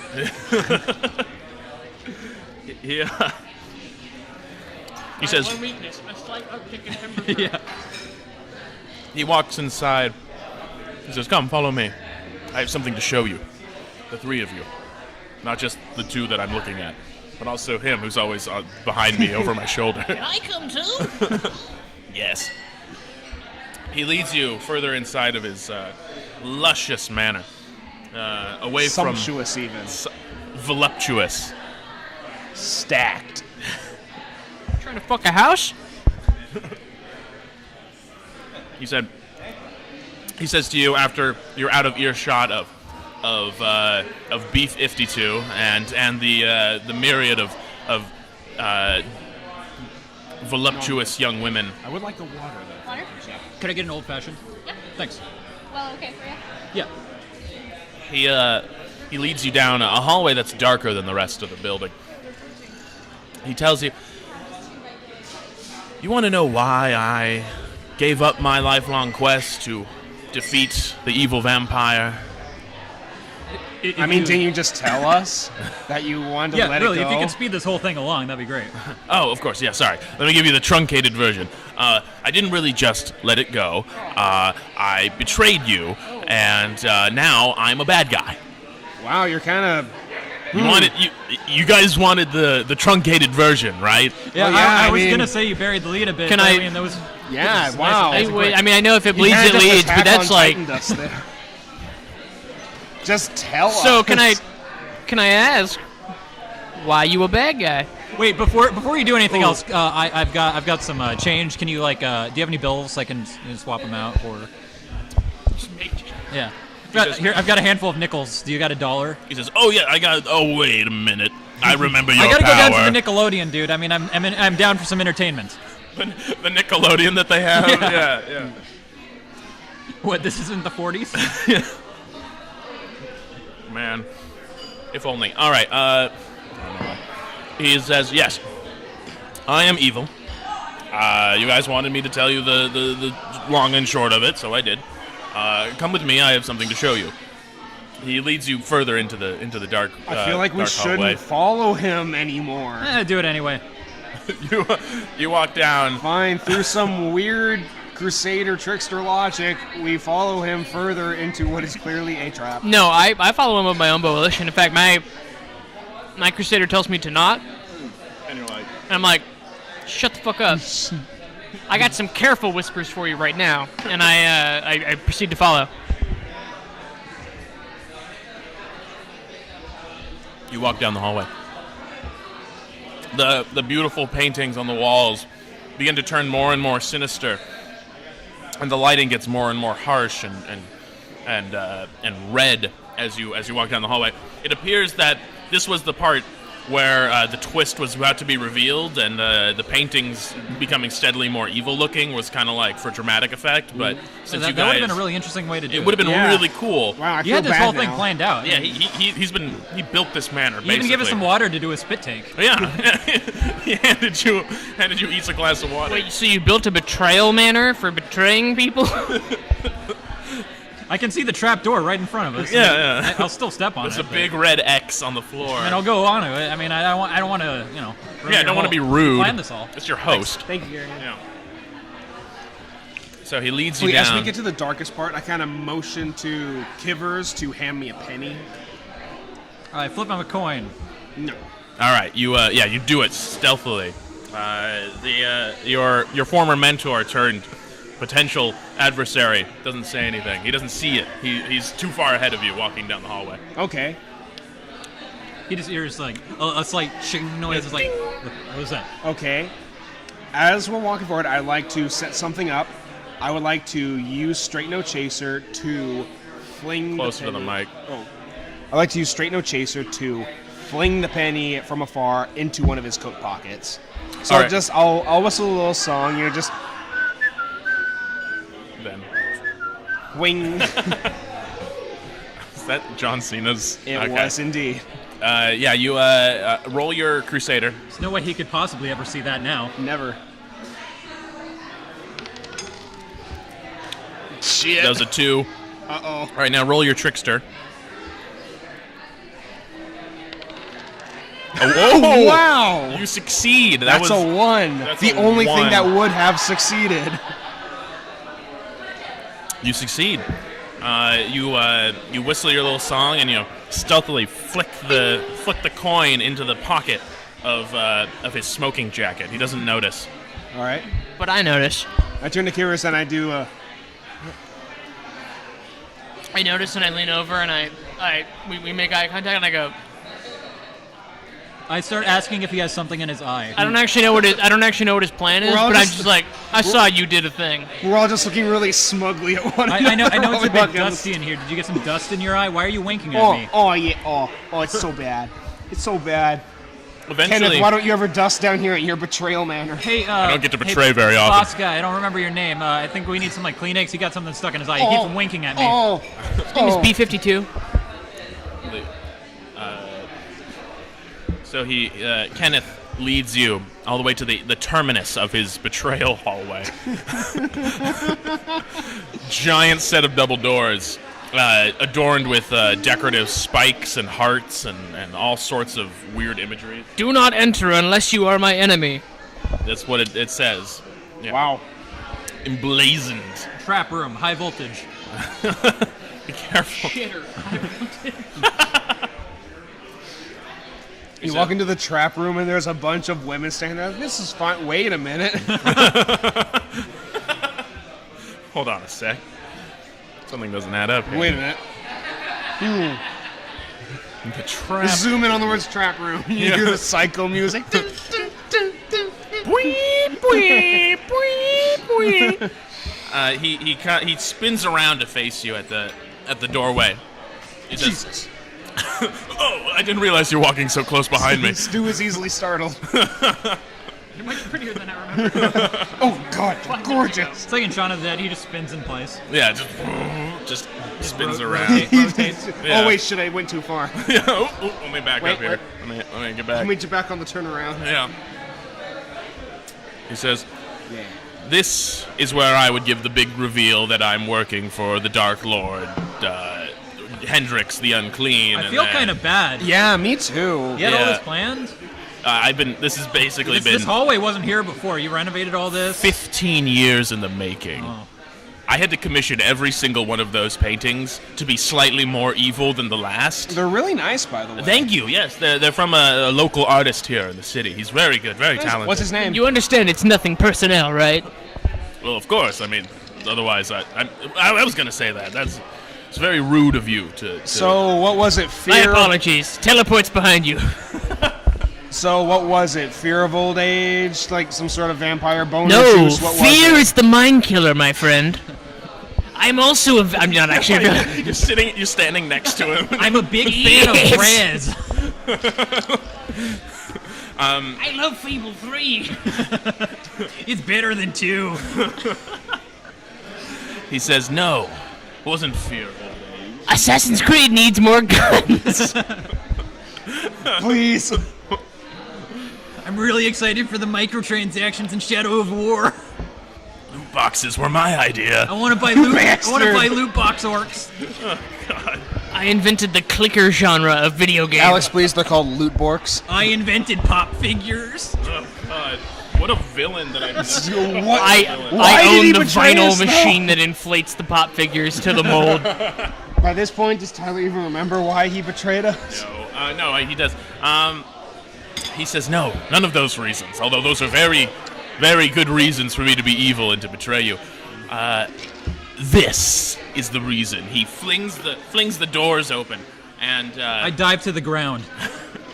Yeah. He says. One weakness, a slight uptick in temperature. Yeah. He walks inside. He says, "Come, follow me. I have something to show you. The three of you. Not just the two that I'm looking at, but also him who's always behind me over my shoulder." Can I come too? Yes. He leads you further inside of his luscious manor. Away Sumptuous even. Voluptuous. Stacked. Trying to fuck a house? He says to you after you're out of earshot of Beef 52 and the myriad of voluptuous young women. I would like the water, though. Water? Could I get an old fashioned? Yep. Thanks. Well, okay for you. Yeah. He leads you down a hallway that's darker than the rest of the building. He tells you, "You want to know why I gave up my lifelong quest to defeat the evil vampire?" I mean, didn't you just tell us that you wanted to Yeah, let really. it go? If you could speed this whole thing along, that'd be great. Oh, of course, yeah, sorry. Let me give you the truncated version. I didn't really just let it go. I betrayed you, and now I'm a bad guy. Wow, you're kind of... You guys wanted the truncated version, right? Yeah, Well, yeah, I I was mean- gonna say you buried the lead a bit. Can but I- mean, that was Yeah, nice- wow. nice and quick. I mean, I know if it You bleeds, kinda it just leads, but Attack that's on like. Titaned us there. Just tell us. So can I ask why you a bad guy? Wait, before you do anything else, I've got some change. Can you do you have any bills? I can swap them out for. Yeah. I've got a handful of nickels. Do you got $1? He says, "Oh yeah, I got. Oh wait a minute, I remember your I gotta power. go down to the Nickelodeon, dude. I mean, I'm down for some entertainment. the Nickelodeon that they have. Yeah. What? This isn't the 40s? Man, if only. All right. He says, "Yes, I am evil. You guys wanted me to tell you the long and short of it, so I did. Come with me. I have something to show you." He leads you further into the dark. I feel like we dark shouldn't hallway. follow him anymore. Do it anyway. You walk down. Fine, through some weird Crusader trickster logic, we follow him further into what is clearly a trap. No, I follow him of my own volition. In fact, my Crusader tells me to not. And you're like, And I'm like, shut the fuck up. I got some careful whispers for you right now. And I proceed to follow. you walk down the hallway. The beautiful paintings on the walls begin to turn more and more sinister, and the lighting gets more and more harsh and red as you walk down the hallway. It appears that this was the part where the twist was about to be revealed, and the paintings becoming steadily more evil looking was kind of like for dramatic effect. But So since that you would guys, have been a really interesting way to do it. it would have been Yeah. really cool. Wow, I You feel had this bad whole thing now. planned out. Yeah, he built this manor. He even gave us basically. some water to do a spit take. Yeah, he handed you each a glass of water. Wait, so you built a betrayal manor for betraying people? I can see the trap door right in front of us. Yeah. I'll still step on There's it. a big red X on the floor. And I'll go on it. I mean, I don't want to, ruin Yeah, I your don't want to be whole rude. Plan this all. It's your host. Thank you, Gary. Yeah. So he leads you Wait, down. as we get to the darkest part, I kind of motion to Kivers to hand me a penny. All right, flip him a coin. No. All right, you do it stealthily. Your former mentor turned potential adversary doesn't say anything. He doesn't see it. He's too far ahead of you walking down the hallway. Okay. He just hears like a slight shing noise. It's like, what was that? Okay. As we're walking forward, I'd like to set something up. I would like to use Straight No Chaser to fling Closer the to the penny. mic. Oh. I'd like to use Straight No Chaser to fling the penny from afar into one of his coat pockets. So All right. I'll whistle a little song, just Then wing. is that John Cena's? It Okay. was indeed. You roll your Crusader. There's no way he could possibly ever see that now. Never. Shit. That was a 2. Uh-oh. All right, now roll your Trickster. Oh, wow. You succeed. That's a 1. that's The a only 1. thing that would have succeeded. You succeed. You whistle your little song and you stealthily flick the coin into the pocket of his smoking jacket. He doesn't notice. All right. But I notice. I turn to Kyrus and I do I notice and I lean over and we make eye contact and I go, I start asking if he has something in his eye. I don't actually know what his plan is, We're all but I'm just- just like, I saw you did a thing. We're all just looking really smugly at one another. I know it's a while we bit walk down the dusty in here. Did you get some dust in your eye? Why are you winking at me? Oh, yeah. Oh, it's so bad. It's so bad. Eventually, Kenneth, why don't you ever dust down here at your betrayal manner? Hey, I don't get to betray very often. Boss guy, I don't remember your name. I think we need some like Kleenex. He got something stuck in his eye. He keeps winking at me. Oh, His name is B-52. So Kenneth leads you all the way to the terminus of his betrayal hallway. Giant set of double doors, adorned with decorative spikes and hearts and all sorts of weird imagery. Do not enter unless you are my enemy. That's what it says. Yeah. wow. Emblazoned. Trap room, high voltage. Be careful. You walk into the trap room and there's a bunch of women standing there. This is fine. Wait a minute. Hold on a sec. Something doesn't add up here. Wait a minute. The trap. Zoom in on the words trap room. You Yeah. hear the psycho music. He spins around to face you at the doorway. He says, Jesus. "Oh, I didn't realize you're walking so close behind me." Stu is easily startled. You're much prettier than I remember. Oh, God. You're gorgeous. It's like in Shaun of the Dead, he just spins in place. Yeah, just spins around. Rotates. Yeah. Oh, wait. Shit, I went too far. Yeah. Let me back Wait, up here. Let me get back. I'll meet you back on the turnaround. Yeah. He says, Yeah. "This is where I would give the big reveal that I'm working for the Dark Lord, Hendrix the Unclean." I feel kind of bad. Yeah, me too. You had all Yeah. this planned? This has basically This been hallway wasn't here before. You renovated all this? 15 years in the making. Oh. I had to commission every single one of those paintings to be slightly more evil than the last. They're really nice, by the way. Thank you. Yes, they're from a local artist here in the city. He's very good, very talented. What's his name? You understand it's nothing personnel, right? Well, of course. I mean, otherwise, I was going to say that. It's very rude of you to. So, what was it? My Fear. apologies. Teleport's behind you. So, what was it? Fear of old age? Like some sort of vampire bone No, juice? What fear was it? is the mind killer, my friend. I'm also I'm not actually. You're standing next to him. I'm a big fan of Yes. Rez. I love Fable 3. It's better than 2. He says, "No, it wasn't fear of old age." Assassin's Creed needs more guns. Please. I'm really excited for the microtransactions in Shadow of War. boxes were my idea. I want to buy loot. I want to buy loot box orcs. Oh, God. I invented the clicker genre of video game. Alex, please, they're called loot borks. I invented pop figures. Oh, God. What a villain that I'm I did own he the betray vinyl us, though? machine that inflates the pop figures to the mold. By this point, does Tyler even remember why he betrayed us? No, he does. He says, no, none of those reasons. Although those are very, very good reasons for me to be evil and to betray you. This is the reason. He flings the doors open, and I dive to the ground.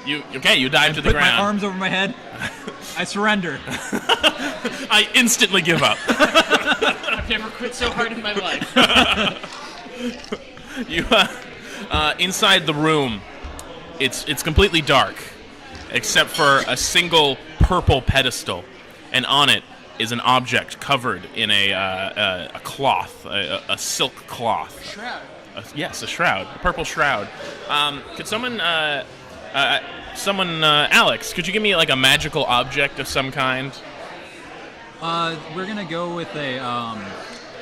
you dive to the Put ground. my arms over my head. I surrender. I instantly give up. I've never quit so hard in my life. You inside the room, it's completely dark, except for a single purple pedestal, and on it is an object covered in a cloth, a silk cloth. Shroud. Yes, a shroud, a purple shroud. Could someone, Alex, could you give me like a magical object of some kind? We're gonna go with a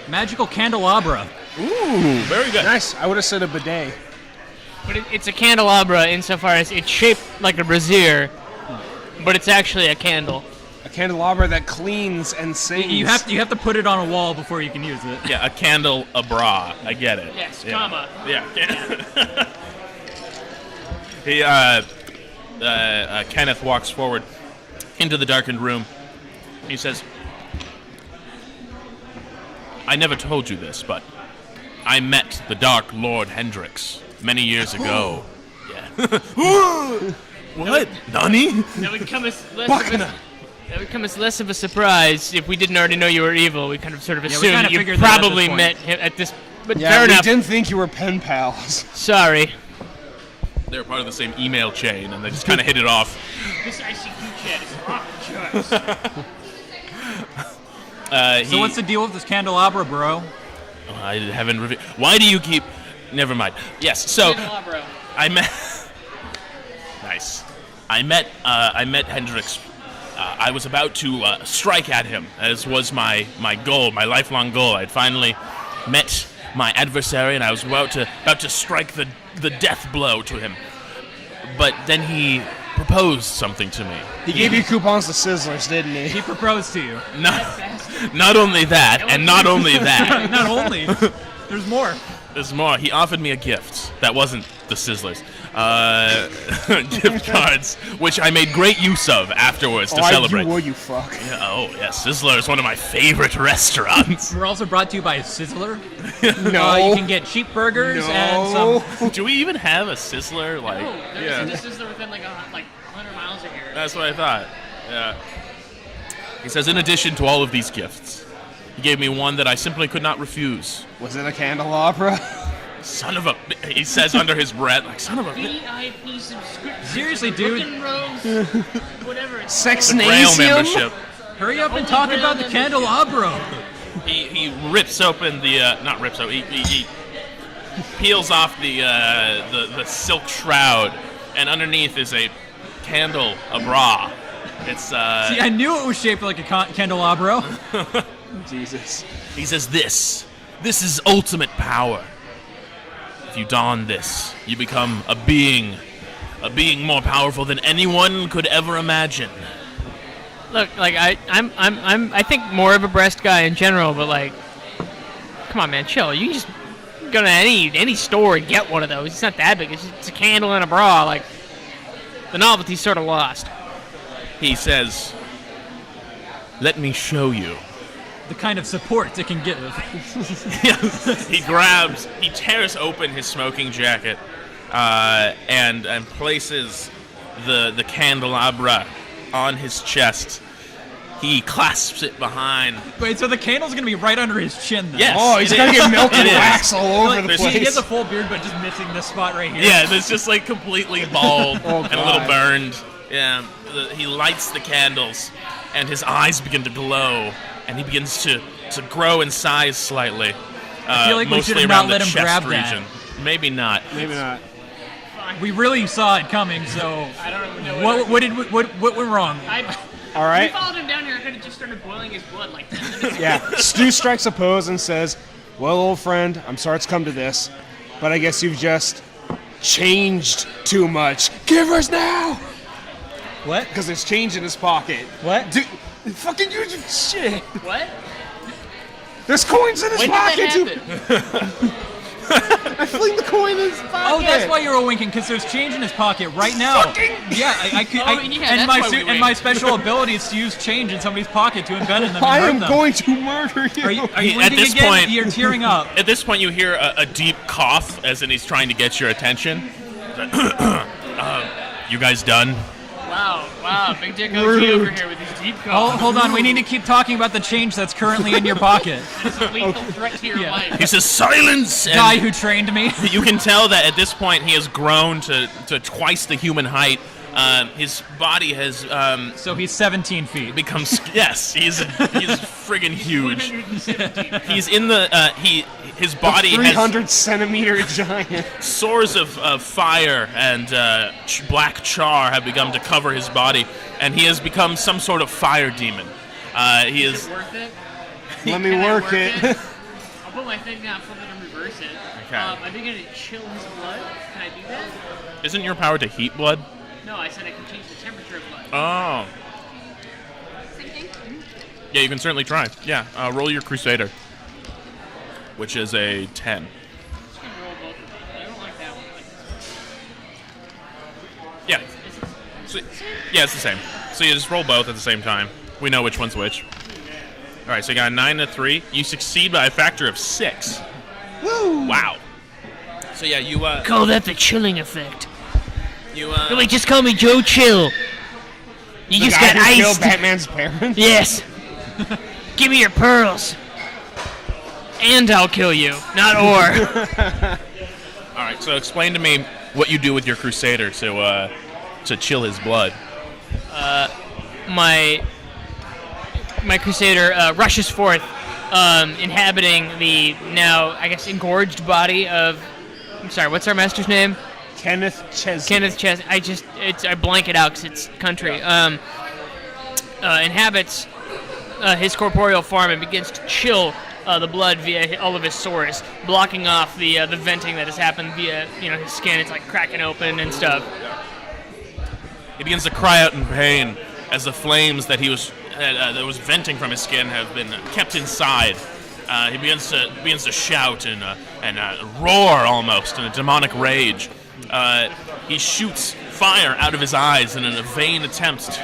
magical candelabra. Ooh, very good. Nice. I would have said a bidet. But it's a candelabra insofar as it's shaped like a brazier, but it's actually a candle. A candelabra that cleans and sings. You have to put it on a wall before you can use it. Yeah, a candle, a bra. I get it. Yes, yeah. comma. Yeah. Kenneth walks forward into the darkened room. He says, I never told you this, but I met the Dark Lord Hendrix many years ago. Yeah. What? Nani? That would come as less of a surprise if we didn't already know you were evil. We kind of sort of we assumed kinda that you figured that at this probably point. met him at this. But Yeah, fair we enough. didn't think you were pen pals. Sorry. They're part of the same email chain, and they just kind of hit it off. This ICQ chat is off the charts. So what's the deal with this candelabra, bro? I haven't revealed. Why do you keep? Never mind. Yes. So Candelabra. I met. Nice. I met Hendrix. I was about to strike at him, as was my goal, my lifelong goal. I'd finally met my adversary, and I was about to strike the death blow to him. But then he proposed something to me. He gave you coupons to Sizzlers, didn't he? He proposed to you. Not only that, and not only that. Not only. There's more. There's more. He offered me a gift that wasn't the Sizzlers. Gift cards, which I made great use of afterwards to celebrate. You would, you fuck. Yeah, oh, yeah, Sizzler is one of my favorite restaurants. We're also brought to you by Sizzler. No. You can get cheap burgers and some. Do we even have a Sizzler? Like, This is within like 100 miles of here. That's what I thought. Yeah. He says, in addition to all of these gifts, he gave me one that I simply could not refuse. Was it a candelabra? Son of a... He says under his breath, like, son of a... VIP subscription. Seriously, dude. Rose, whatever. It's Grail membership. Hurry up and talk about the candelabra. He rips open the... not rips open. He peels off the silk shroud, and underneath is a candle, a bra. It's... See, I knew it was shaped like a candelabra. Jesus. He says, this is ultimate power. If you don this, you become a being more powerful than anyone could ever imagine. Look, like I think more of a breast guy in general, but like, come on, man, chill. You can just go to any store and get one of those. It's not that big. It's a candle and a bra. Like, the novelty's sort of lost. He says, let me show you. The kind of support it can give. He tears open his smoking jacket and places the candelabra on his chest. He clasps it behind. Wait, so the candle's gonna be right under his chin, then? Yes. Oh, he's it gonna is. get melted It is. wax all over the There's- place. He has a full beard, but just missing this spot right here. Yeah, it's just like completely bald Oh, and a little God. burned. Yeah, he lights the candles, and his eyes begin to glow, and he begins to grow in size slightly. I feel like we mostly should have not around let the him chest grab that. region. Maybe not. Maybe not. We really saw it coming, so I don't even know what went wrong? All We right. followed him down here. I could have just started boiling his blood like 10 minutes. Yeah, Stu strikes a pose and says, "Well, old friend, I'm sorry it's come to this, but I guess you've just changed too much. Give us now!" What? Because there's change in his pocket. What? Dude, fucking you shit. What? There's coins in his When pocket, did dude. that happen? I fling the coin in his pocket. Oh, that's why you were winking, because there's change in his pocket right now. Yeah, I could. Oh, yeah, that's why we And my winked. special ability is to use change in somebody's pocket to embed in them and I hurt am them. going to murder you. Are you At winking this again? point- You're tearing up. At this point, you hear a deep cough, as in he's trying to get your attention. You guys done? Wow, Big Dick OG over here with his deep Oh, cough. hold on. We need to keep talking about the change that's currently in your pocket. It's a lethal threat to your Yeah. life. He says, "Silence!" And Guy who trained me. you can tell that at this point he has grown to twice the human height. His body has So he's 17 feet. become yes, he's friggin' huge. 117. He's in the his body has 300-centimeter giant. sores of fire and black char have begun to cover his body, and he has become some sort of fire demon. He Is is it worth it? Let me Can I work it. I'll put my thing down, flip it, and reverse it. Okay. I think I'm gonna chill his blood. Can I do that? Isn't your power to heat blood? No, I said I can change the temperature of blood. Oh, Same thing. yeah, you can certainly try. Yeah, roll your Crusader, which is a 10. I'm just gonna roll both of these. I don't like that one. Yeah. So, yeah, it's the same. So you just roll both at the same time. We know which one's which. All right, so you got a 9 and a 3. You succeed by a factor of 6. Woo! Wow. So yeah, you Call that the chilling effect. Wait, just call me Joe Chill. You The just guy got who killed iced. Batman's parents. Yes. Give me your pearls. And I'll kill you. Not or. all right. So explain to me what you do with your Crusader to chill his blood. my Crusader rushes forth, inhabiting the now, I guess, engorged body of. I'm sorry, what's our master's name? Kenneth Chesney. Kenneth Chess. I blank it out because it's country. Inhabits his corporeal form and begins to chill the blood via all of his sores, blocking off the venting that has happened via his skin. It's like cracking open and stuff. He begins to cry out in pain as the flames that he was that was venting from his skin have been kept inside. He begins to shout and roar almost in a demonic rage. He shoots fire out of his eyes in a vain attempt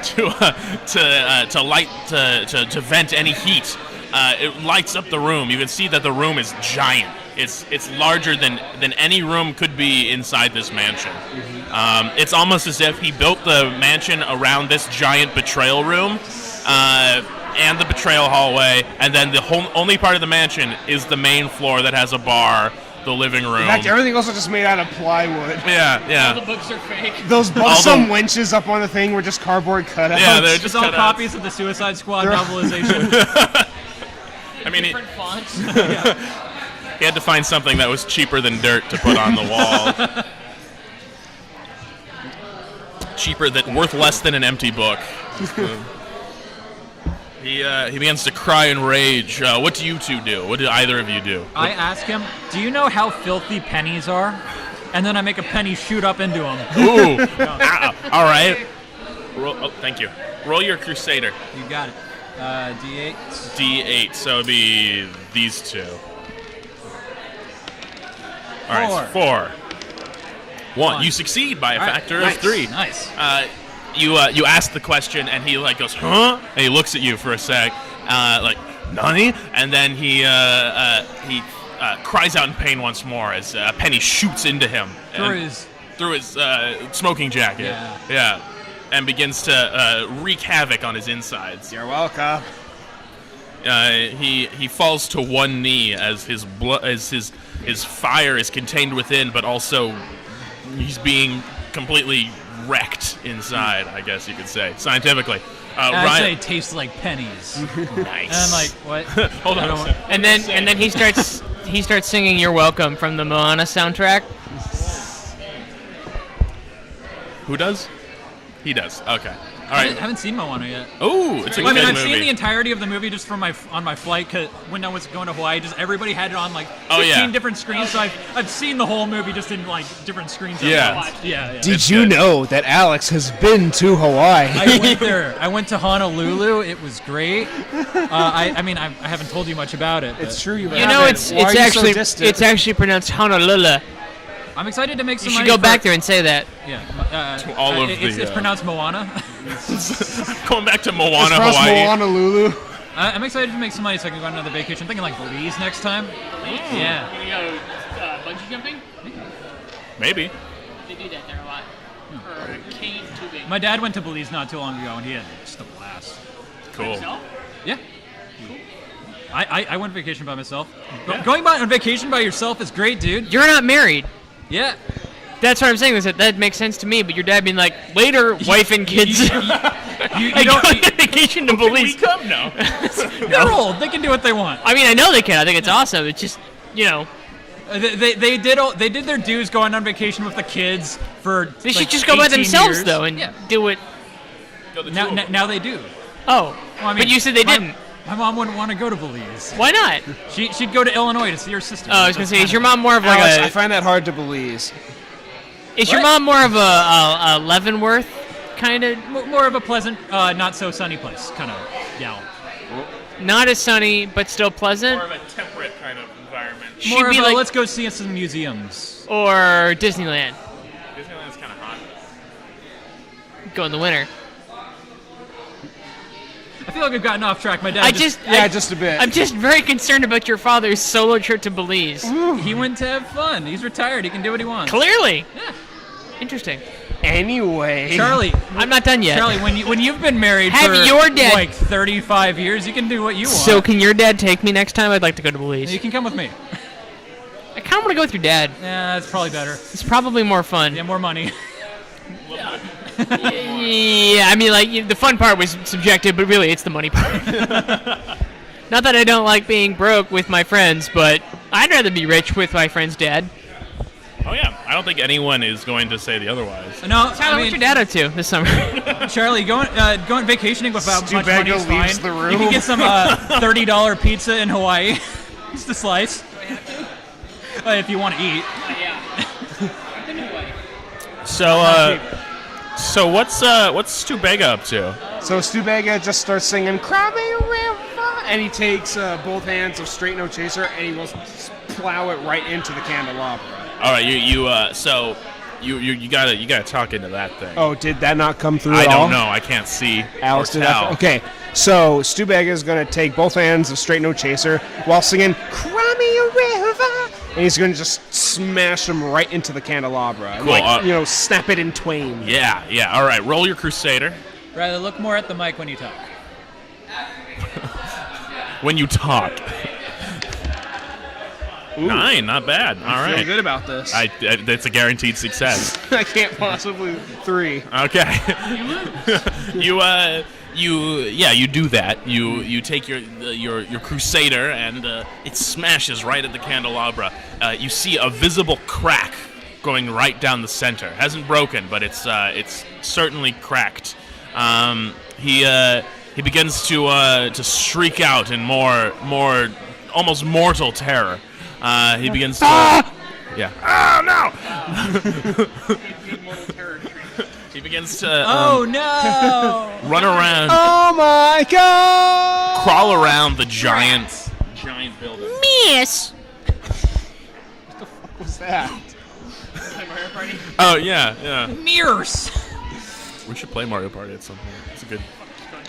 to vent any heat. It lights up the room. You can see that the room is giant. It's larger than any room could be inside this mansion. It's almost as if he built the mansion around this giant betrayal room and the betrayal hallway, and then the only part of the mansion is the main floor that has a bar, the living room. In fact, everything else is just made out of plywood. Yeah. All the books are fake. Those All the- some wenches up on the thing were just cardboard cutouts. Yeah, they're It's just all cutouts. copies of the Suicide Squad novelization. I mean, Different fonts. he had to find something that was cheaper than dirt to put on the wall. Worth less than an empty book. He begins to cry in rage. What do you two do? What do either of you do? I ask him, "Do you know how filthy pennies are?" And then I make a penny shoot up into him. Ooh. All right. Thank you. Roll your Crusader. You got it. D8. D8. So it'd be these two. All right. So 4. 1. You succeed by a All right, factor nice, of 3. Nice. You ask the question, and he like goes, huh? And he looks at you for a sec, like, Nani? And then he cries out in pain once more as a penny shoots into him through his smoking jacket. Yeah, and begins to wreak havoc on his insides. You're welcome. He falls to one knee as his his fire is contained within, but also he's being completely wrecked inside, I guess you could say, scientifically. I Ryan, say tastes like pennies. nice. And I'm like, what? Hold on. And then he starts singing "You're Welcome" from the Moana soundtrack. Who does? He does. Okay. All right. I haven't seen Moana yet. Oh, it's a Well, I good mean, I've movie. seen the entirety of the movie just from on my flight when I was going to Hawaii. Just everybody had it on like 15 different screens, so I've seen the whole movie just in like different screens. Yeah. Yeah. Did you know that Alex has been to Hawaii? I went there. I went to Honolulu. It was great. I mean, I haven't told you much about it. It's true. You know, it's actually pronounced Honolulu. I'm excited to make some You should money go for- back there and say that. Yeah. To all of it's the, pronounced Moana. Going back to Moana, It's across Hawaii. Honolulu. I'm excited to make some money so I can go on another vacation. I'm thinking like Belize next time. Yeah. You go bungee jumping? Maybe. They do that there a lot. Or cave tubing. My dad went to Belize not too long ago, and he had just a blast. Cool. Yeah. I went on vacation by myself. Going on vacation by yourself is great, dude. You're not married. Yeah. That's what I'm saying. Is that makes sense to me. But your dad being like, later, wife and kids. You I don't. go on vacation to We Belize. come now. They're old. They can do what they want. I mean, I know they can. I think it's awesome. It's just, you know, They did their dues going on vacation with the kids for. they should like, just go by 18 themselves years. though and Yeah. do it. Now they do. Oh, Well, I mean, but you said they my- didn't. My mom wouldn't want to go to Belize. Why not? She'd go to Illinois to see her sister. Oh, I was gonna say, is your mom more of like Alex, I a? find that hard to believe. Is your mom more of a Leavenworth kind of? More of a pleasant, not so sunny place, kind of gal. Not as sunny, but still pleasant. More of a temperate kind of environment. She'd More be of a, like, let's go see some museums. or Disneyland. Disneyland's kind of hot. Go in the winter. I feel like we've gotten off track. My dad just a bit. I'm just very concerned about your father's solo trip to Belize. he went to have fun. He's retired. He can do what he wants. Clearly. Yeah. Interesting. Anyway, Charlie, I'm not done yet. Charlie, when you've been married Have for your dad- like 35 years, you can do what you want. So can your dad take me next time? I'd like to go to Belize. You can come with me. I kind of want to go with your dad. Yeah, that's probably better. It's probably more fun. Yeah, more money. Yeah, I mean, like, the fun part was subjective, but really, it's the money part. Not that I don't like being broke with my friends, but I'd rather be rich with my friend's dad. Oh yeah, I don't think anyone is going to say the otherwise. No, Tyler, what's your dad up to this summer? Charlie, going vacationing without much money Stubega is leaves fine. the room. You can get some $30 pizza in Hawaii. Just a slice. If you want to eat. So what's Stubega up to? So Stubega just starts singing "Cry Me a River," and he takes both hands of Straight No Chaser and he will plow it right into the candelabra. All right, you gotta talk into that thing. Oh, did that not come through I at all? don't know. I can't see Alex or did tell. that. Okay, so Stubega is going to take both hands of Straight No Chaser while singing "Cry Me a River," and he's going to just smash them right into the candelabra. Cool, Like, snap it in twain. Yeah. All right, roll your Crusader. Rather, look more at the mic when you talk. When you talk. Ooh. 9, not bad. All I feel right. good about this. That's a guaranteed success. I can't possibly 3. Okay. you do that. You take your Crusader and it smashes right at the candelabra. You see a visible crack going right down the center. Hasn't broken, but it's certainly cracked. He begins to shriek out in more almost mortal terror. He begins to yeah. Oh no! He begins to Oh no! run around, Oh my god! crawl around the giant building. Miss. What was that? Oh yeah. Mirrors! We should play Mario Party at some point. It's a good.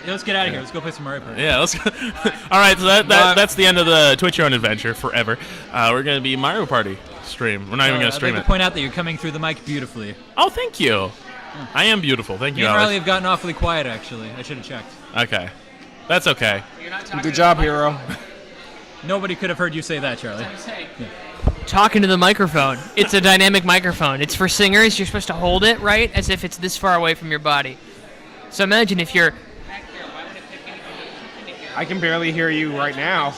Yeah, let's get out of here. Let's go play some Mario Party. Yeah, let's go. All right, so that's the end of the Twitch Your Own Adventure forever. We're gonna be Mario Party stream. We're not even gonna stream I'd like it. to point out that you're coming through the mic beautifully. Oh, thank you. I am beautiful. Thank You you, and Riley Alex. have gotten awfully quiet, actually. I should have checked. Okay, that's okay. Good job, hero. Nobody could have heard you say that, Charlie. Talking to the microphone. It's a dynamic microphone. It's for singers. You're supposed to hold it, right? As if it's this far away from your body. So imagine if you're... I can barely hear you right now.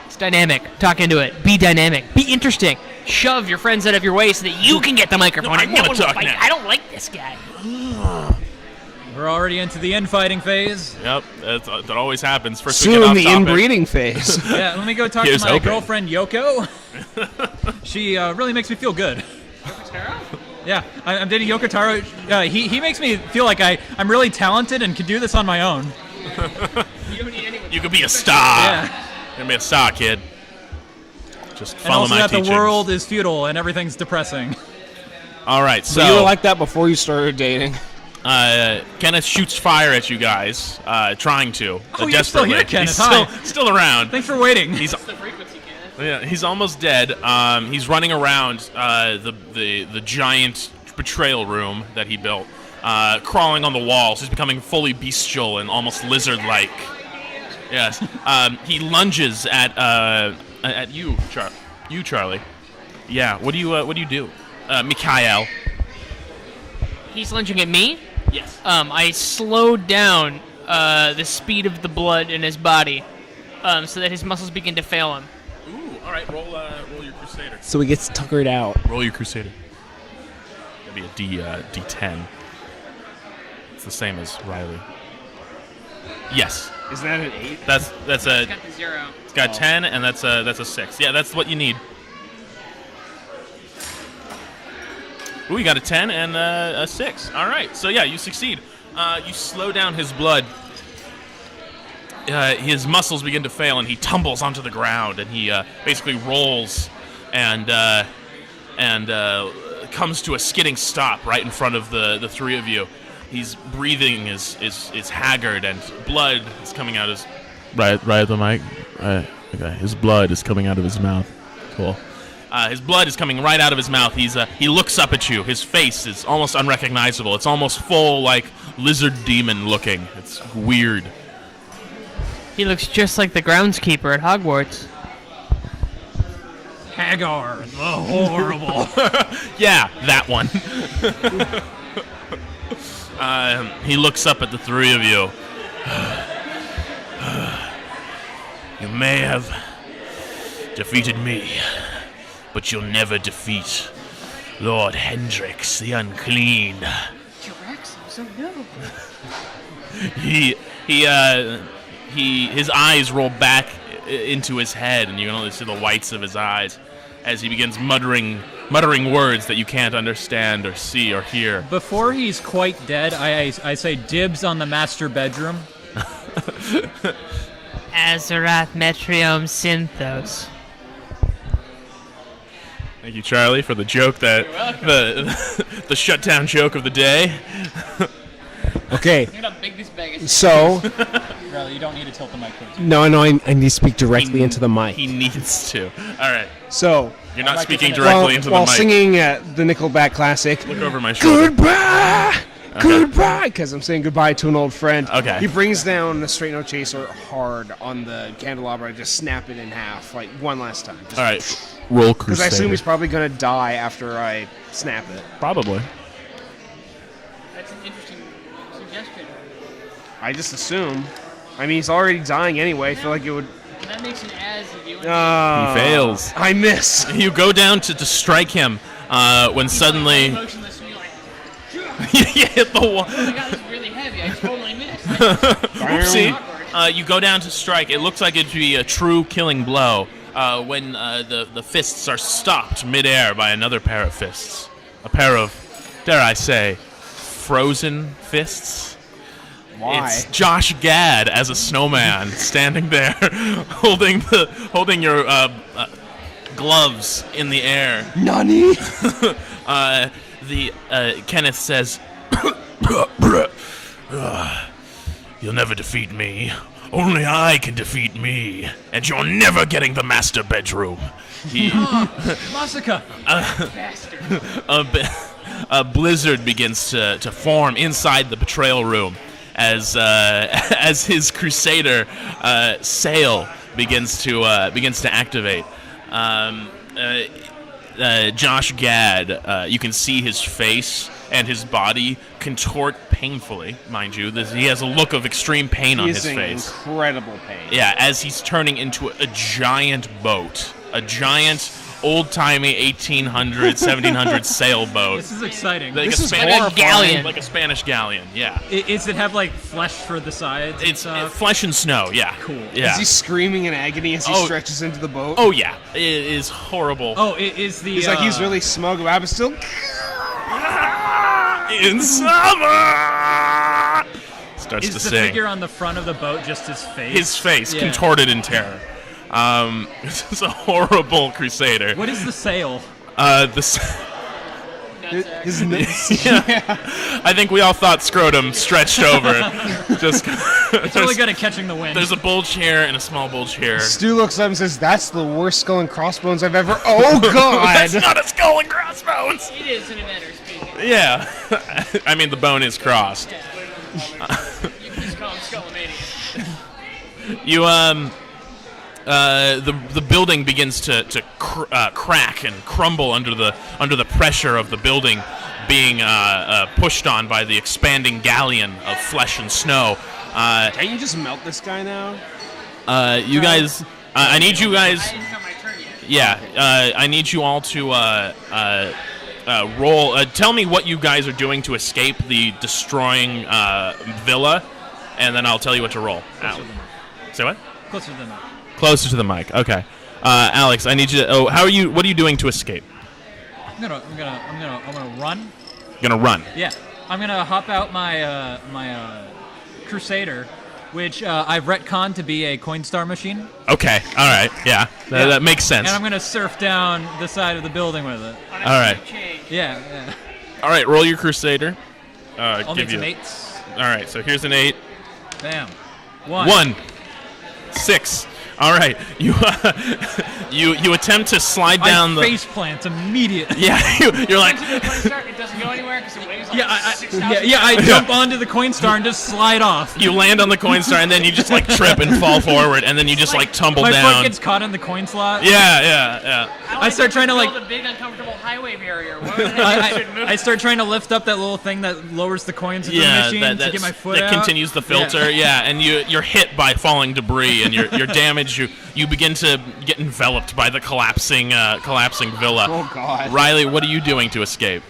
It's dynamic. Talk into it. Be dynamic. Be interesting. Shove your friends out of your way so that you can get the microphone. I and wanna no one will talk fight. now. I don't like this guy. We're already into the infighting phase. Yep, that always happens. First we get Soon off the topic. inbreeding phase. Yeah, let me go talk to Here's my hoping. girlfriend Yoko. She really makes me feel good. Yeah, I'm dating Yoko Taro. He makes me feel like I'm really talented and can do this on my own. You could be a star. Yeah. You're gonna be a star, kid. Just And follow also my that teachings. the world is futile and everything's depressing. All right, so So you were like that before you started dating. Kenneth shoots fire at you guys, trying to. Oh, you're still here, desperately. Kenneth. He's Hi. still around. Thanks for waiting. He's he's almost dead. He's running around the giant betrayal room that he built, crawling on the walls. He's becoming fully bestial and almost lizard-like. Yes. He lunges at you, Charlie. Yeah. What do you do, Mikhail? He's lunging at me. Yes. I slowed down the speed of the blood in his body, so that his muscles begin to fail him. Ooh. All right. Roll your Crusader. So he gets tuckered out. Roll your Crusader. That'd be a D10. It's the same as Riley. Yes. Is that an 8? That's a. Got the 0. It's got 10, and that's a 6. Yeah, that's what you need. Ooh, you got a 10 and a 6. All right, so yeah, you succeed. You slow down his blood. His muscles begin to fail, and he tumbles onto the ground, and he basically rolls and comes to a skidding stop right in front of the three of you. His breathing is haggard, and blood is coming out his... Right at the mic? Okay, his blood is coming out of his mouth. Cool. His blood is coming right out of his mouth. He looks up at you. His face is almost unrecognizable. It's almost full, like, lizard demon looking. It's weird. He looks just like the groundskeeper at Hogwarts. Hagar, the horrible. Yeah, that one. He looks up at the three of you. You may have defeated me, but you'll never defeat Lord Hendrix the Unclean. His eyes roll back into his head, and you can only see the whites of his eyes as he begins muttering words that you can't understand or see or hear. Before he's quite dead, I say dibs on the master bedroom. Azarath Metrium Synthos. Thank you, Charlie, for the joke that the shutdown joke of the day. Okay, Look how big this bag is. so Riley, you don't need to tilt the mic towards you. no, I need to speak directly into the mic. He needs to. All right, So you're not speaking microphone- directly into the while mic. singing the Nickelback classic, Look over my shoulder. goodbye, goodbye, because I'm saying goodbye to an old friend. Okay. He brings down the straight no chaser hard on the candelabra. I just snap it in half, like one last time. All right, roll Crusader. Because I assume he's probably gonna die after I snap it. Probably. That's an interesting suggestion. I just assume. I mean, he's already dying anyway. I feel like it would. That makes an as of you. He fails. I miss. You go down to strike him when suddenly Motionless, and you're like, you hit the wall. oh my god, this is really heavy. I totally missed. Oopsie. You go down to strike. It looks like it'd be a true killing blow when the fists are stopped midair by another pair of fists. A pair of, dare I say, frozen fists. Why? It's Josh Gad as a snowman standing there, holding your gloves in the air. Nani? Kenneth says, "You'll never defeat me. Only I can defeat me, and you're never getting the master bedroom." Masaka! A blizzard begins to form inside the betrayal room as his Crusader sail begins to activate. Josh Gad, you can see his face and his body contort painfully, mind you. He has a look of extreme pain on his He's in face. incredible pain. Yeah, as he's turning into a giant boat. A giant old-timey 1800s, 1700s sailboat. This is exciting. Like This is like a galleon. Like a Spanish galleon, yeah. Is it have like flesh for the sides? It's flesh and snow, yeah. Cool. Yeah. Is he screaming in agony as he stretches into the boat? Oh, yeah. It is horrible. Oh, it is the. He's like he's really smug about it, but still. In summer! Starts Is to the sing. figure on the front of the boat just his face? His face, Yeah. contorted in terror. This is a horrible Crusader. What is the sail? His nuts. I think we all thought scrotum stretched over. Just It's really good at catching the wind. There's a bulge here and a small bulge here. Stu looks up and says, "That's the worst skull and crossbones I've ever." Oh God! That's not a skull and crossbones. It is in a manner of speaking. Yeah, I mean the bone is crossed. You can just call him Skullomania. You the building begins to crack and crumble under the pressure of the building being pushed on by the expanding galleon of flesh and snow. Can't you just melt this guy now? You guys, I need you guys. It's not my turn yet. Yeah, I need you all to roll. Tell me what you guys are doing to escape the destroying villa, and then I'll tell you what to roll. Say what? Closer to the mic. Closer to the mic. Okay. Alex, I need you to. Oh, what are you doing to escape? I'm gonna run. You're gonna run. Yeah, I'm gonna hop out my Crusader, which I've retconned to be a Coinstar machine. Okay. All right. Yeah. That makes sense. And I'm gonna surf down the side of the building with it. On a All right. chain. Yeah. All right. Roll your Crusader. I'll give make some you. 8s. All right. So here's an 8. Bam. 1. 6. All right. You attempt to slide down I the. face plant immediately. Yeah. You're like. It doesn't go anywhere because it weighs like Yeah, 6,000 I jump onto the Coinstar and just slide off. You land on the Coinstar and then you just like trip and fall forward and then you just like tumble My down. foot gets caught in the coin slot. Yeah. I start trying to like. build a big uncomfortable highway barrier. What would I should move? I start trying to lift up that little thing that lowers the coins into the Yeah, machine to get my foot that out. continues the filter. Yeah, and you're hit by falling debris, and you're damaged. You begin to get enveloped by the collapsing villa. Oh God! Riley, what are you doing to escape?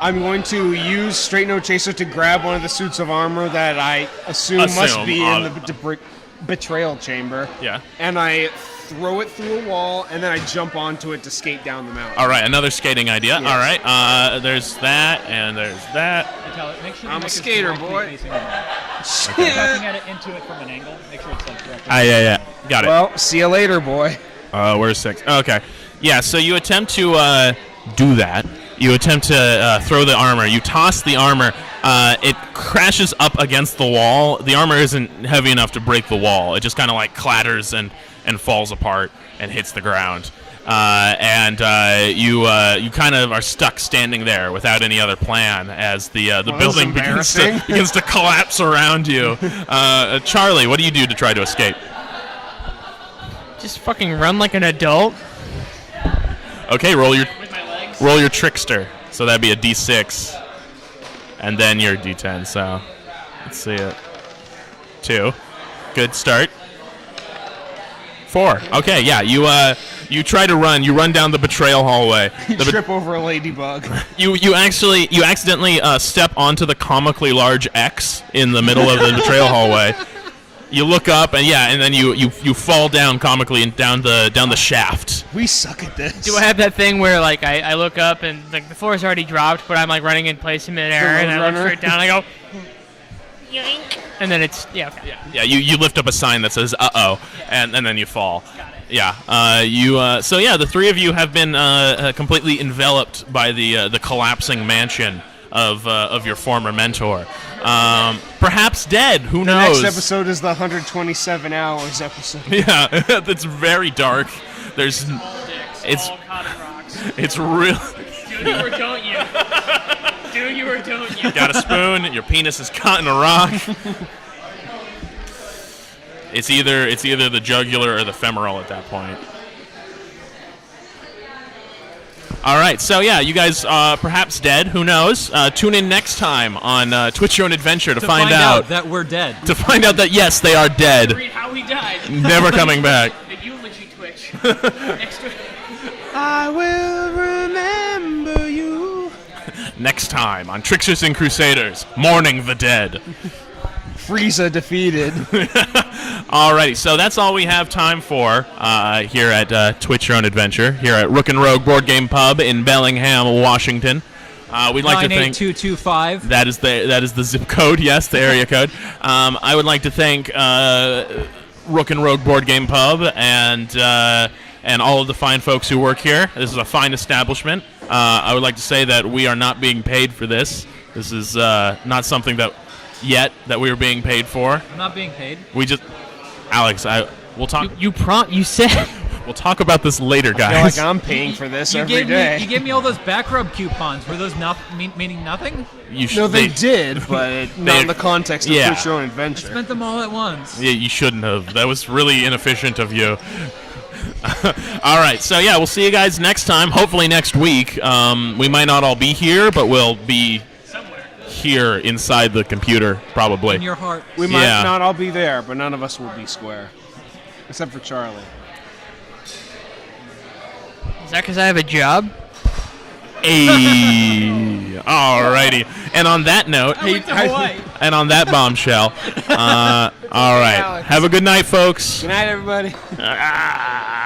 I'm going to use Straight No Chaser to grab one of the suits of armor that I assume must be in the betrayal chamber. Yeah. And I throw it through a wall, and then I jump onto it to skate down the mountain. All right, another skating idea. Yes. All right, there's that, and there's that. Make sure the I'm a mic is skater, directly boy. facing it. Talking at it into it from an angle. Make sure it's like directly. Yeah. Got it. Well, see you later, boy. Where's 6? Okay. Yeah, so you attempt to do that. You attempt to throw the armor. You toss the armor. It crashes up against the wall. The armor isn't heavy enough to break the wall. It just kind of like clatters and falls apart and hits the ground. You kind of are stuck standing there without any other plan as the building begins to collapse around you. Charlie, what do you do to try to escape? Just fucking run like an adult. Okay, roll your With my legs. Roll your trickster. So that'd be a D6. And then your D10. So let's see it. 2. Good start. 4. Okay, yeah. You try to run. You run down the betrayal hallway. You trip over a ladybug. You accidentally step onto the comically large X in the middle of the betrayal hallway. You look up and then you fall down comically and down the shaft. We suck at this. Do I have that thing where like I look up and like the floor's already dropped, but I'm like running in place in midair and I look straight down and I go, yoink, and then it's Yeah, you lift up a sign that says "uh-oh," and then you fall. got it. Yeah. The three of you have been completely enveloped by the collapsing mansion of your former mentor. Perhaps dead. Who knows? Next episode is the 127 hours episode. Yeah, that's very dark. There's, it's real. Do you or don't you? Do you or don't you? Got a spoon. Your penis is caught in a rock. It's either the jugular or the femoral at that point. All right, so yeah, you guys perhaps dead. Who knows? Tune in next time on Twitch Your Own Adventure to find out that we're dead. To find out that yes, they are dead, Read how he died. never coming back. The eulogy Twitch. Next week. I will remember you. Next time on Tricksters and Crusaders, Mourning the Dead. Frieza defeated. Alrighty, so that's all we have time for here at Twitch Your Own Adventure, here at Rook Rogue Boardgame Pub in Bellingham, Washington. We'd like to thank 98225. that is the zip code, yes, the area code. I would like to thank Rook Rogue Boardgame Pub and all of the fine folks who work here. This is a fine establishment. I would like to say that we are not being paid for this. This is not something that we are being paid for. I'm not being paid. We just, Alex, we'll talk. You said. We'll talk about this later, I feel guys. like I'm paying for this You every gave day. me you gave me all those back rub coupons. Were those meaning nothing? You No, they did, but not in the context of yeah. Twitch Your Own Adventure. Spent them all at once. Yeah, you shouldn't have. That was really inefficient of you. All right, so yeah, we'll see you guys next time. Hopefully next week. We might not all be here, but we'll be somewhere here inside the computer, probably. In your heart. We might Yeah. not all be there, but none of us will be square. Except for Charlie. Is that because I have a job? Hey, alrighty. And on that note, I went to Hawaii. and on that bombshell, all right. Have a good night, folks. Good night, everybody. Ah.